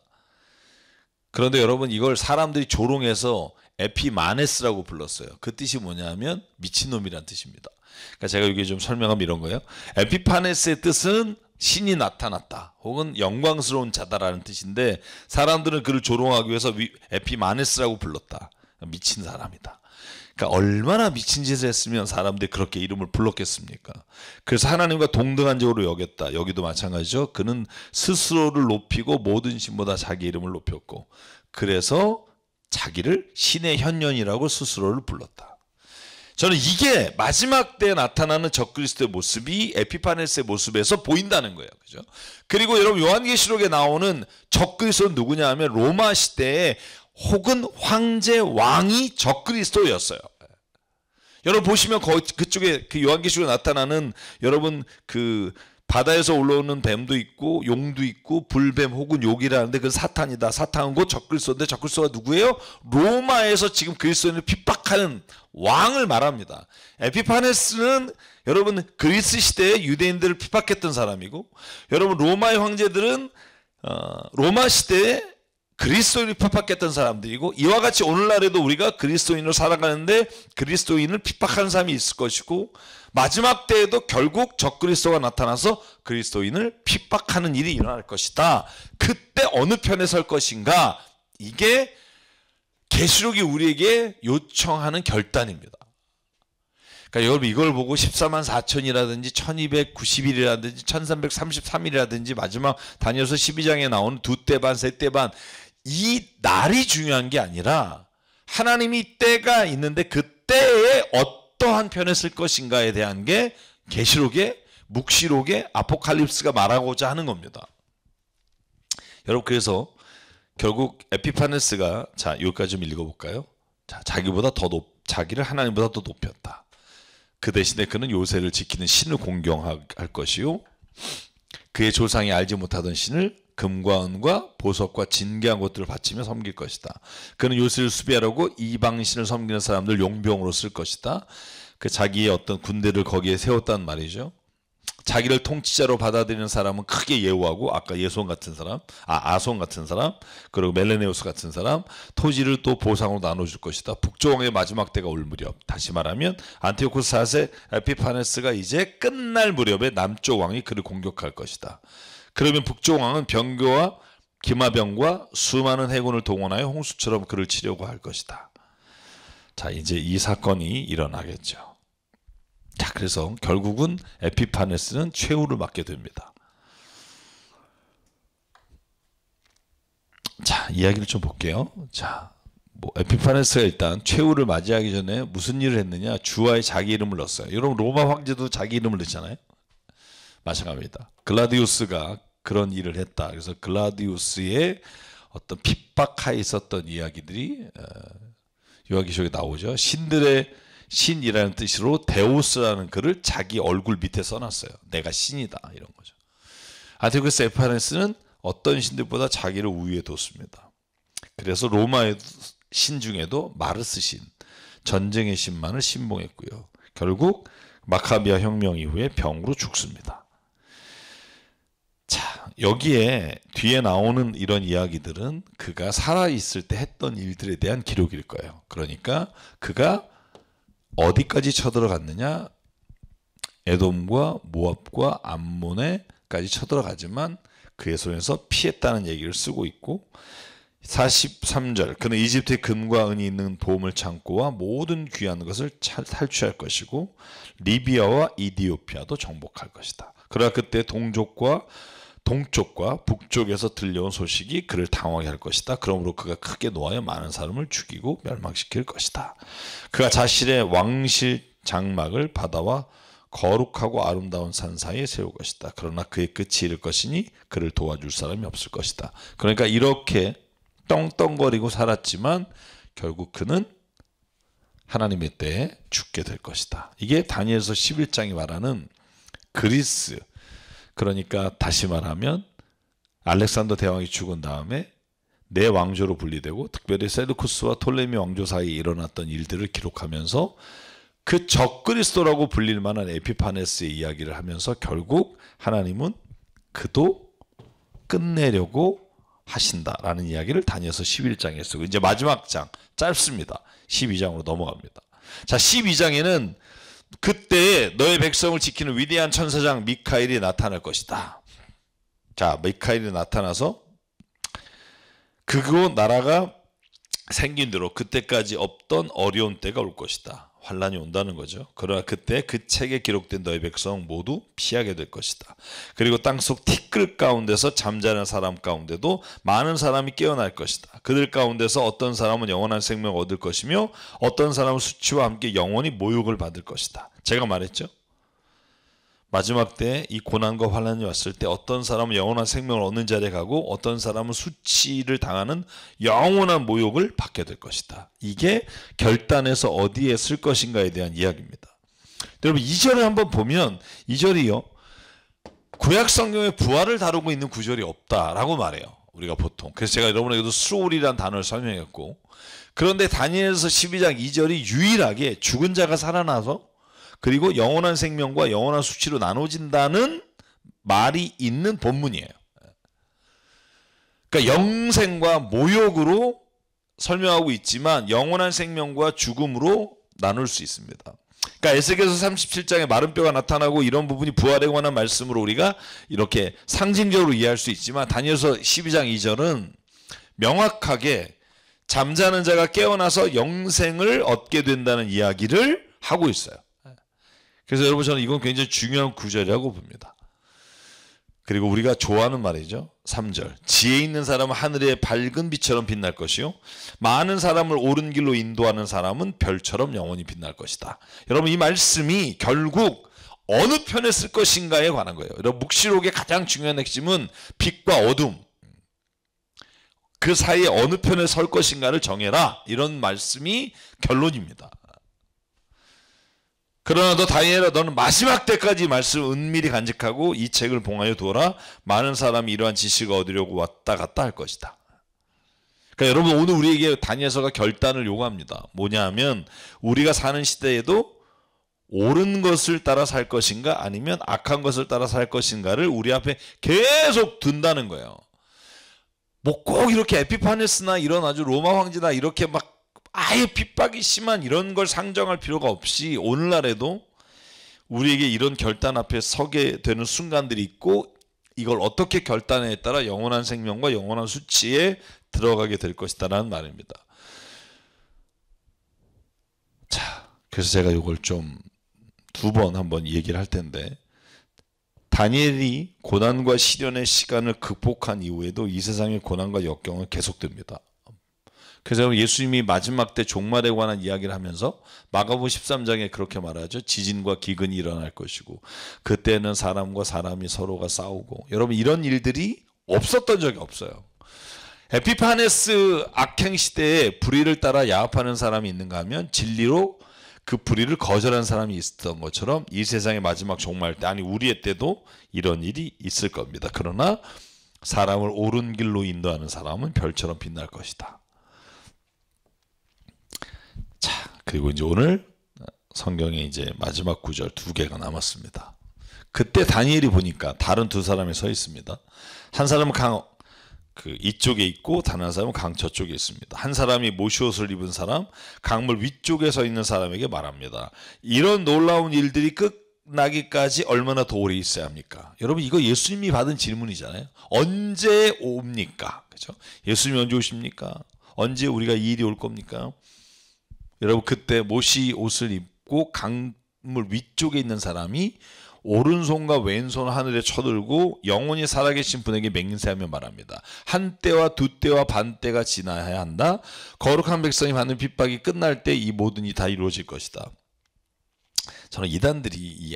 그런데 여러분, 이걸 사람들이 조롱해서 에피마네스라고 불렀어요. 그 뜻이 뭐냐면 미친놈이란 뜻입니다. 그러니까 제가 여기 좀 설명하면 이런 거예요. 에피파네스의 뜻은 신이 나타났다, 혹은 영광스러운 자다라는 뜻인데, 사람들은 그를 조롱하기 위해서 에피마네스라고 불렀다. 미친 사람이다. 그러니까 얼마나 미친 짓을 했으면 사람들이 그렇게 이름을 불렀겠습니까? 그래서 하나님과 동등한 적으로 여겼다. 여기도 마찬가지죠. 그는 스스로를 높이고 모든 신보다 자기 이름을 높였고, 그래서 자기를 신의 현년이라고 스스로를 불렀다. 저는 이게 마지막 때에 나타나는 적그리스도의 모습이 에피파네스의 모습에서 보인다는 거예요. 그죠? 그리고 여러분, 요한계시록에 나오는 적그리스도는 누구냐 하면 로마 시대에 혹은 황제 왕이 적그리스도였어요. 여러분 보시면 그쪽에 그 요한계시록에 나타나는, 여러분 그 바다에서 올라오는 뱀도 있고 용도 있고 불뱀 혹은 욕이라는데 그건 사탄이다. 사탄은 곧 적그리스도인데, 적그리스도가 누구예요? 로마에서 지금 그리스도인을 핍박하는 왕을 말합니다. 에피파네스는 여러분 그리스 시대에 유대인들을 핍박했던 사람이고, 여러분 로마의 황제들은 로마 시대에 그리스도인을 핍박했던 사람들이고, 이와 같이 오늘날에도 우리가 그리스도인으로 살아가는데 그리스도인을 핍박하는 사람이 있을 것이고, 마지막 때에도 결국 적그리스도가 나타나서 그리스도인을 핍박하는 일이 일어날 것이다. 그때 어느 편에 설 것인가, 이게 계시록이 우리에게 요청하는 결단입니다. 그러니까 여러분 이걸 보고 14만 4천이라든지 1290일이라든지 1333일이라든지 마지막 다니엘서 12장에 나오는 두 때 반, 세 때 반, 이 날이 중요한 게 아니라 하나님이 때가 있는데 그 때에 어떠한 편에 쓸 것인가에 대한 게 계시록의, 묵시록의, 아포칼립스가 말하고자 하는 겁니다. 여러분, 그래서 결국 에피파네스가, 자, 여기까지 좀 읽어볼까요? 자, 자기를 하나님보다 더 높였다. 그 대신에 그는 요새를 지키는 신을 공경할 것이요, 그의 조상이 알지 못하던 신을 금과 은과 보석과 진귀한 것들을 바치며 섬길 것이다. 그는 요새를 수비하려고 이방신을 섬기는 사람들 용병으로 쓸 것이다. 그 자기의 어떤 군대를 거기에 세웠단 말이죠. 자기를 통치자로 받아들이는 사람은 크게 예우하고, 아까 예손 같은 사람, 아손 같은 사람, 그리고 멜레네우스 같은 사람, 토지를 또 보상으로 나눠줄 것이다. 북조왕의 마지막 때가 올 무렵, 다시 말하면 안티오코스 4세 에피파네스가 이제 끝날 무렵에 남쪽 왕이 그를 공격할 것이다. 그러면 북쪽 왕은 병거와 기마병과 수많은 해군을 동원하여 홍수처럼 그를 치려고 할 것이다. 자, 이제 이 사건이 일어나겠죠. 자, 그래서 결국은 에피파네스는 최후를 맞게 됩니다. 자, 이야기를 좀 볼게요. 자, 에피파네스가 일단 최후를 맞이하기 전에 무슨 일을 했느냐? 주화에 자기 이름을 넣었어요. 여러분 로마 황제도 자기 이름을 넣잖아요. 마찬가지입니다. 글라디우스가 그런 일을 했다. 그래서 글라디우스의 어떤 핍박하에 있었던 이야기들이 요한계시록에 나오죠. 신이라는 뜻으로 데우스라는 글을 자기 얼굴 밑에 써놨어요. 내가 신이다 이런 거죠. 안티오쿠스 에피파네스는 어떤 신들보다 자기를 우위에 뒀습니다. 그래서 로마의 신 중에도 마르스 신, 전쟁의 신만을 신봉했고요. 결국 마카비아 혁명 이후에 병으로 죽습니다. 자, 여기에 뒤에 나오는 이런 이야기들은 그가 살아있을 때 했던 일들에 대한 기록일 거예요. 그러니까 그가 어디까지 쳐들어갔느냐? 에돔과 모압과 암몬에까지 쳐들어가지만 그의 손에서 피했다는 얘기를 쓰고 있고 43절 그는 이집트의 금과 은이 있는 보물 창고와 모든 귀한 것을 탈취할 것이고 리비아와 이디오피아도 정복할 것이다. 그러나 그때 동쪽과 북쪽에서 들려온 소식이 그를 당하게 할 것이다. 그러므로 그가 크게 노하여 많은 사람을 죽이고 멸망시킬 것이다. 그가 자신의 왕실 장막을 바다와 거룩하고 아름다운 산 사이에 세울 것이다. 그러나 그의 끝이 이를 것이니 그를 도와줄 사람이 없을 것이다. 그러니까 이렇게 떵떵거리고 살았지만 결국 그는 하나님의 때에 죽게 될 것이다. 이게 다니엘서 11장이 말하는 그리스, 그러니까 다시 말하면 알렉산더 대왕이 죽은 다음에 내 왕조로 분리되고 특별히 셀루쿠스와 톨레미 왕조 사이에 일어났던 일들을 기록하면서 그 적그리스도라고 불릴 만한 에피파네스의 이야기를 하면서 결국 하나님은 그도 끝내려고 하신다라는 이야기를 다니엘서 11장에 쓰고 이제 마지막 장 짧습니다. 12장으로 넘어갑니다. 자, 12장에는 그때 너의 백성을 지키는 위대한 천사장 미카엘이 나타날 것이다. 자, 미카엘이 나타나서 그거 나라가 생긴 대로 그때까지 없던 어려운 때가 올 것이다. 환란이 온다는 거죠. 그러나 그때 그 책에 기록된 너의 백성 모두 피하게 될 것이다. 그리고 땅속 티끌 가운데서 잠자는 사람 가운데도 많은 사람이 깨어날 것이다. 그들 가운데서 어떤 사람은 영원한 생명을 얻을 것이며 어떤 사람은 수치와 함께 영원히 모욕을 받을 것이다. 제가 말했죠. 마지막 때 이 고난과 환란이 왔을 때 어떤 사람은 영원한 생명을 얻는 자리에 가고 어떤 사람은 수치를 당하는 영원한 모욕을 받게 될 것이다. 이게 결단에서 어디에 쓸 것인가에 대한 이야기입니다. 여러분 2절을 한번 보면 2절이요. 구약 성경에 부활을 다루고 있는 구절이 없다라고 말해요. 우리가 보통. 그래서 제가 여러분에게도 수올이라는 단어를 설명했고 그런데 다니엘서 12장 2절이 유일하게 죽은 자가 살아나서 그리고 영원한 생명과 영원한 수치로 나눠진다는 말이 있는 본문이에요. 그러니까 영생과 모욕으로 설명하고 있지만 영원한 생명과 죽음으로 나눌 수 있습니다. 그러니까 에스겔서 37장에 마른 뼈가 나타나고 이런 부분이 부활에 관한 말씀으로 우리가 이렇게 상징적으로 이해할 수 있지만 다니엘서 12장 2절은 명확하게 잠자는 자가 깨어나서 영생을 얻게 된다는 이야기를 하고 있어요. 그래서 여러분 저는 이건 굉장히 중요한 구절이라고 봅니다. 그리고 우리가 좋아하는 말이죠. 3절. 지혜 있는 사람은 하늘의 밝은 빛처럼 빛날 것이요 많은 사람을 옳은 길로 인도하는 사람은 별처럼 영원히 빛날 것이다. 여러분 이 말씀이 결국 어느 편에 쓸 것인가에 관한 거예요. 여러분 묵시록의 가장 중요한 핵심은 빛과 어둠 그 사이에 어느 편에 설 것인가를 정해라. 이런 말씀이 결론입니다. 그러나 너 다니엘아 너는 마지막 때까지 말씀을 은밀히 간직하고 이 책을 봉하여 두어라. 많은 사람이 이러한 지식을 얻으려고 왔다 갔다 할 것이다. 그러니까 여러분 오늘 우리에게 다니엘서가 결단을 요구합니다. 뭐냐 하면 우리가 사는 시대에도 옳은 것을 따라 살 것인가 아니면 악한 것을 따라 살 것인가를 우리 앞에 계속 둔다는 거예요. 뭐 꼭 이렇게 에피파네스나 이런 아주 로마 황제나 이렇게 막 아예 핍박이 심한 이런 걸 상정할 필요가 없이 오늘날에도 우리에게 이런 결단 앞에 서게 되는 순간들이 있고 이걸 어떻게 결단에 따라 영원한 생명과 영원한 수치에 들어가게 될 것이다라는 말입니다. 자, 그래서 제가 이걸 좀 두 번 한번 얘기를 할 텐데 다니엘이 고난과 시련의 시간을 극복한 이후에도 이 세상의 고난과 역경은 계속됩니다. 그래서 예수님이 마지막 때 종말에 관한 이야기를 하면서 마가복음 13장에 그렇게 말하죠. 지진과 기근이 일어날 것이고 그때는 사람과 사람이 서로가 싸우고, 여러분 이런 일들이 없었던 적이 없어요. 에피파네스 악행 시대에 불의를 따라 야합하는 사람이 있는가 하면 진리로 그 불의를 거절한 사람이 있었던 것처럼 이 세상의 마지막 종말 때, 아니 우리의 때도 이런 일이 있을 겁니다. 그러나 사람을 옳은 길로 인도하는 사람은 별처럼 빛날 것이다. 자, 그리고 이제 오늘 성경에 이제 마지막 구절 2개가 남았습니다. 그때 다니엘이 보니까 다른 2사람이 서 있습니다. 한 사람은 강 이쪽에 있고 다른 한 사람은 강 저쪽에 있습니다. 한 사람이 모시옷을 입은 사람, 강물 위쪽에 서 있는 사람에게 말합니다. 이런 놀라운 일들이 끝나기까지 얼마나 더 오래 있어야 합니까? 여러분 이거 예수님이 받은 질문이잖아요. 언제 옵니까? 그렇죠? 예수님이 언제 오십니까? 언제 우리가 이 일이 올 겁니까? 여러분 그때 모시옷을 입고 강물 위쪽에 있는 사람이 오른손과 왼손 하늘에 쳐들고 영원히 살아계신 분에게 맹세하며 말합니다. 한때와 두때와 반때가 지나야 한다. 거룩한 백성이 받는 핍박이 끝날 때 이 모든 일이 다 이루어질 것이다. 저는 이단들이 이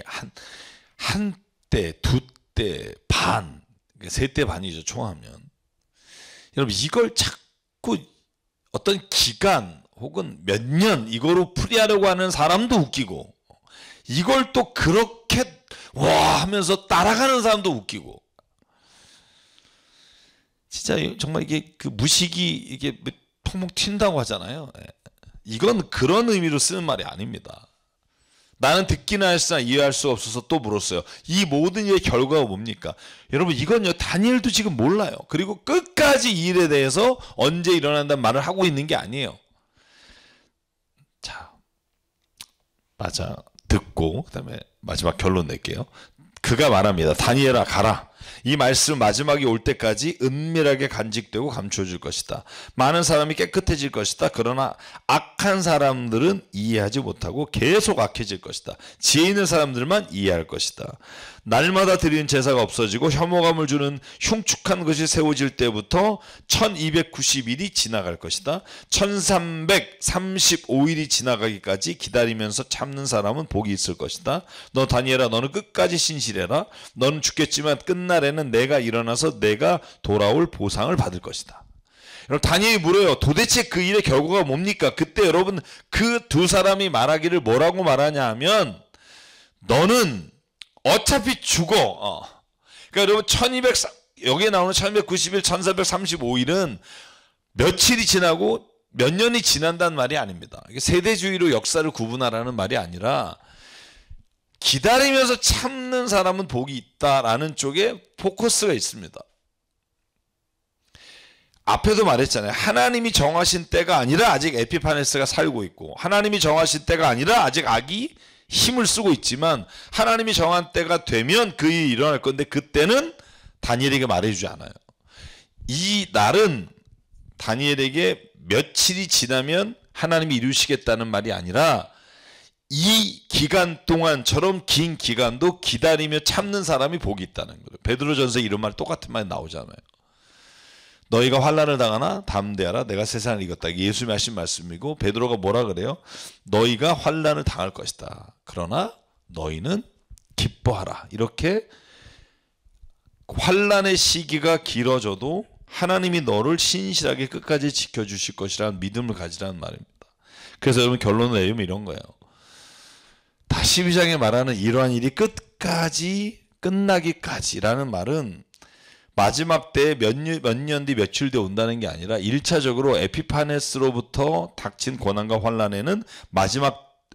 한때, 두때, 반, 3때 반이죠. 총하면. 여러분 이걸 자꾸 어떤 기간 혹은 몇 년 이거로 풀이하려고 하는 사람도 웃기고, 이걸 또 그렇게 와 하면서 따라가는 사람도 웃기고, 진짜 정말 이게 그 무식이 이게 펑펑 튄다고 하잖아요. 이건 그런 의미로 쓰는 말이 아닙니다. 나는 듣기나 했으나 이해할 수 없어서 또 물었어요. 이 모든 일의 결과가 뭡니까? 여러분 이건요 다니엘도 지금 몰라요. 그리고 끝까지 이 일에 대해서 언제 일어난다는 말을 하고 있는 게 아니에요. 자, 맞아. 듣고 그다음에 마지막 결론 낼게요. 그가 말합니다. 다니엘아 가라. 이 말씀 마지막이 올 때까지 은밀하게 간직되고 감춰질 것이다. 많은 사람이 깨끗해질 것이다. 그러나 악한 사람들은 이해하지 못하고 계속 악해질 것이다. 지혜 있는 사람들만 이해할 것이다. 날마다 드리는 제사가 없어지고 혐오감을 주는 흉측한 것이 세워질 때부터 1290일이 지나갈 것이다. 1335일이 지나가기까지 기다리면서 참는 사람은 복이 있을 것이다. 너 다니엘아 너는 끝까지 신실해라. 너는 죽겠지만 끝날에는 내가 일어나서 내가 돌아올 보상을 받을 것이다. 여러분 다니엘이 물어요. 도대체 그 일의 결과가 뭡니까? 그때 여러분 그 2사람이 말하기를 뭐라고 말하냐 하면 너는 어차피 죽어. 그러니까 여러분 여기에 나오는 1290일, 1435일은 며칠이 지나고 몇 년이 지난다는 말이 아닙니다. 이게 세대주의로 역사를 구분하라는 말이 아니라 기다리면서 참는 사람은 복이 있다라는 쪽에 포커스가 있습니다. 앞에도 말했잖아요. 하나님이 정하신 때가 아니라 아직 에피파네스가 살고 있고, 하나님이 정하신 때가 아니라 아직 악이 힘을 쓰고 있지만 하나님이 정한 때가 되면 그 일이 일어날 건데 그때는 다니엘에게 말해주지 않아요. 이 날은 다니엘에게 며칠이 지나면 하나님이 이루시겠다는 말이 아니라 이 기간 동안처럼 긴 기간도 기다리며 참는 사람이 복이 있다는 거예요. 베드로전서에 이런 말 똑같은 말이 나오잖아요. 너희가 환난을 당하나 담대하라 내가 세상을 이겼다. 이게 예수님이 하신 말씀이고 베드로가 뭐라 그래요? 너희가 환난을 당할 것이다. 그러나 너희는 기뻐하라. 이렇게 환난의 시기가 길어져도 하나님이 너를 신실하게 끝까지 지켜주실 것이라는 믿음을 가지라는 말입니다. 그래서 여러분 결론을 내리면 이런 거예요. 다 12장에 말하는 이러한 일이 끝나기까지라는 말은 마지막 때에 몇 년 뒤 며칠 뒤에 온다는 게 아니라 1차적으로 에피파네스로부터 닥친 고난과 환난에는 마지막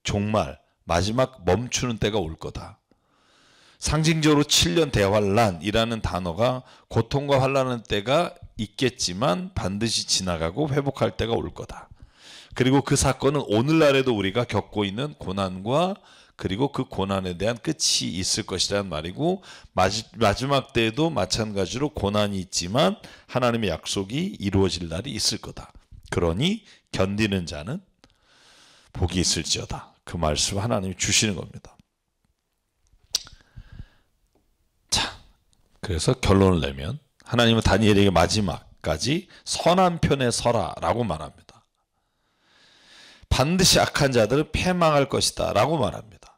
종말, 마지막 멈추는 때가 올 거다. 상징적으로 7년 대환란이라는 단어가 고통과 환난의 때가 있겠지만 반드시 지나가고 회복할 때가 올 거다. 그리고 그 사건은 오늘날에도 우리가 겪고 있는 고난과 그리고 그 고난에 대한 끝이 있을 것이라는 말이고, 마지막 때에도 마찬가지로 고난이 있지만 하나님의 약속이 이루어질 날이 있을 거다. 그러니 견디는 자는 복이 있을지어다. 그 말씀 하나님이 주시는 겁니다. 자, 그래서 결론을 내면 하나님은 다니엘에게 마지막 마지막까지 선한 편에 서라라고 말합니다. 반드시 악한 자들은 패망할 것이다 라고 말합니다.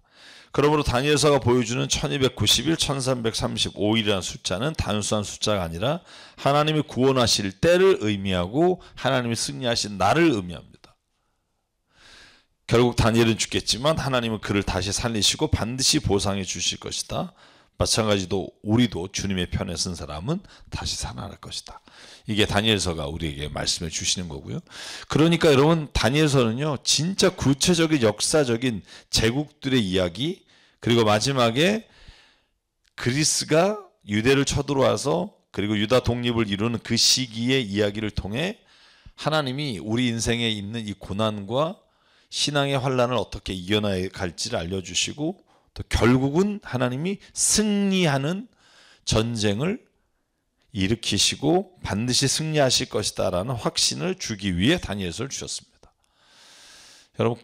그러므로 다니엘서가 보여주는 1290일, 1335일이라는 숫자는 단순한 숫자가 아니라 하나님이 구원하실 때를 의미하고 하나님이 승리하신 날을 의미합니다. 결국 다니엘은 죽겠지만 하나님은 그를 다시 살리시고 반드시 보상해 주실 것이다. 마찬가지로 우리도 주님의 편에 선 사람은 다시 살아날 것이다. 이게 다니엘서가 우리에게 말씀해 주시는 거고요. 그러니까 여러분, 다니엘서는요 진짜 구체적인 역사적인 제국들의 이야기, 그리고 마지막에 그리스가 유대를 쳐들어와서 그리고 유다 독립을 이루는 그 시기의 이야기를 통해 하나님이 우리 인생에 있는 이 고난과 신앙의 환난을 어떻게 이겨나갈지를 알려주시고, 또 결국은 하나님이 승리하는 전쟁을 일으키시고 반드시 승리하실 것이다 라는 확신을 주기 위해 다니엘서를 주셨습니다. 여러분,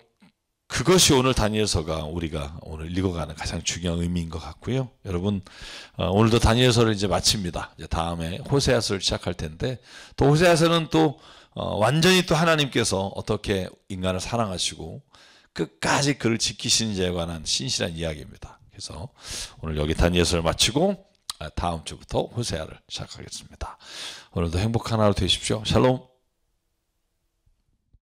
그것이 오늘 다니엘서가 우리가 오늘 읽어가는 가장 중요한 의미인 것 같고요. 여러분, 오늘도 다니엘서를 이제 마칩니다. 이제 다음에 호세아서를 시작할 텐데, 또 호세아서는 또 완전히 또 하나님께서 어떻게 인간을 사랑하시고 끝까지 그를 지키시는지에 관한 신실한 이야기입니다. 그래서 오늘 여기 다니엘서를 마치고 다음 주부터 호세아를 시작하겠습니다. 오늘도 행복한 하루 되십시오. 샬롬.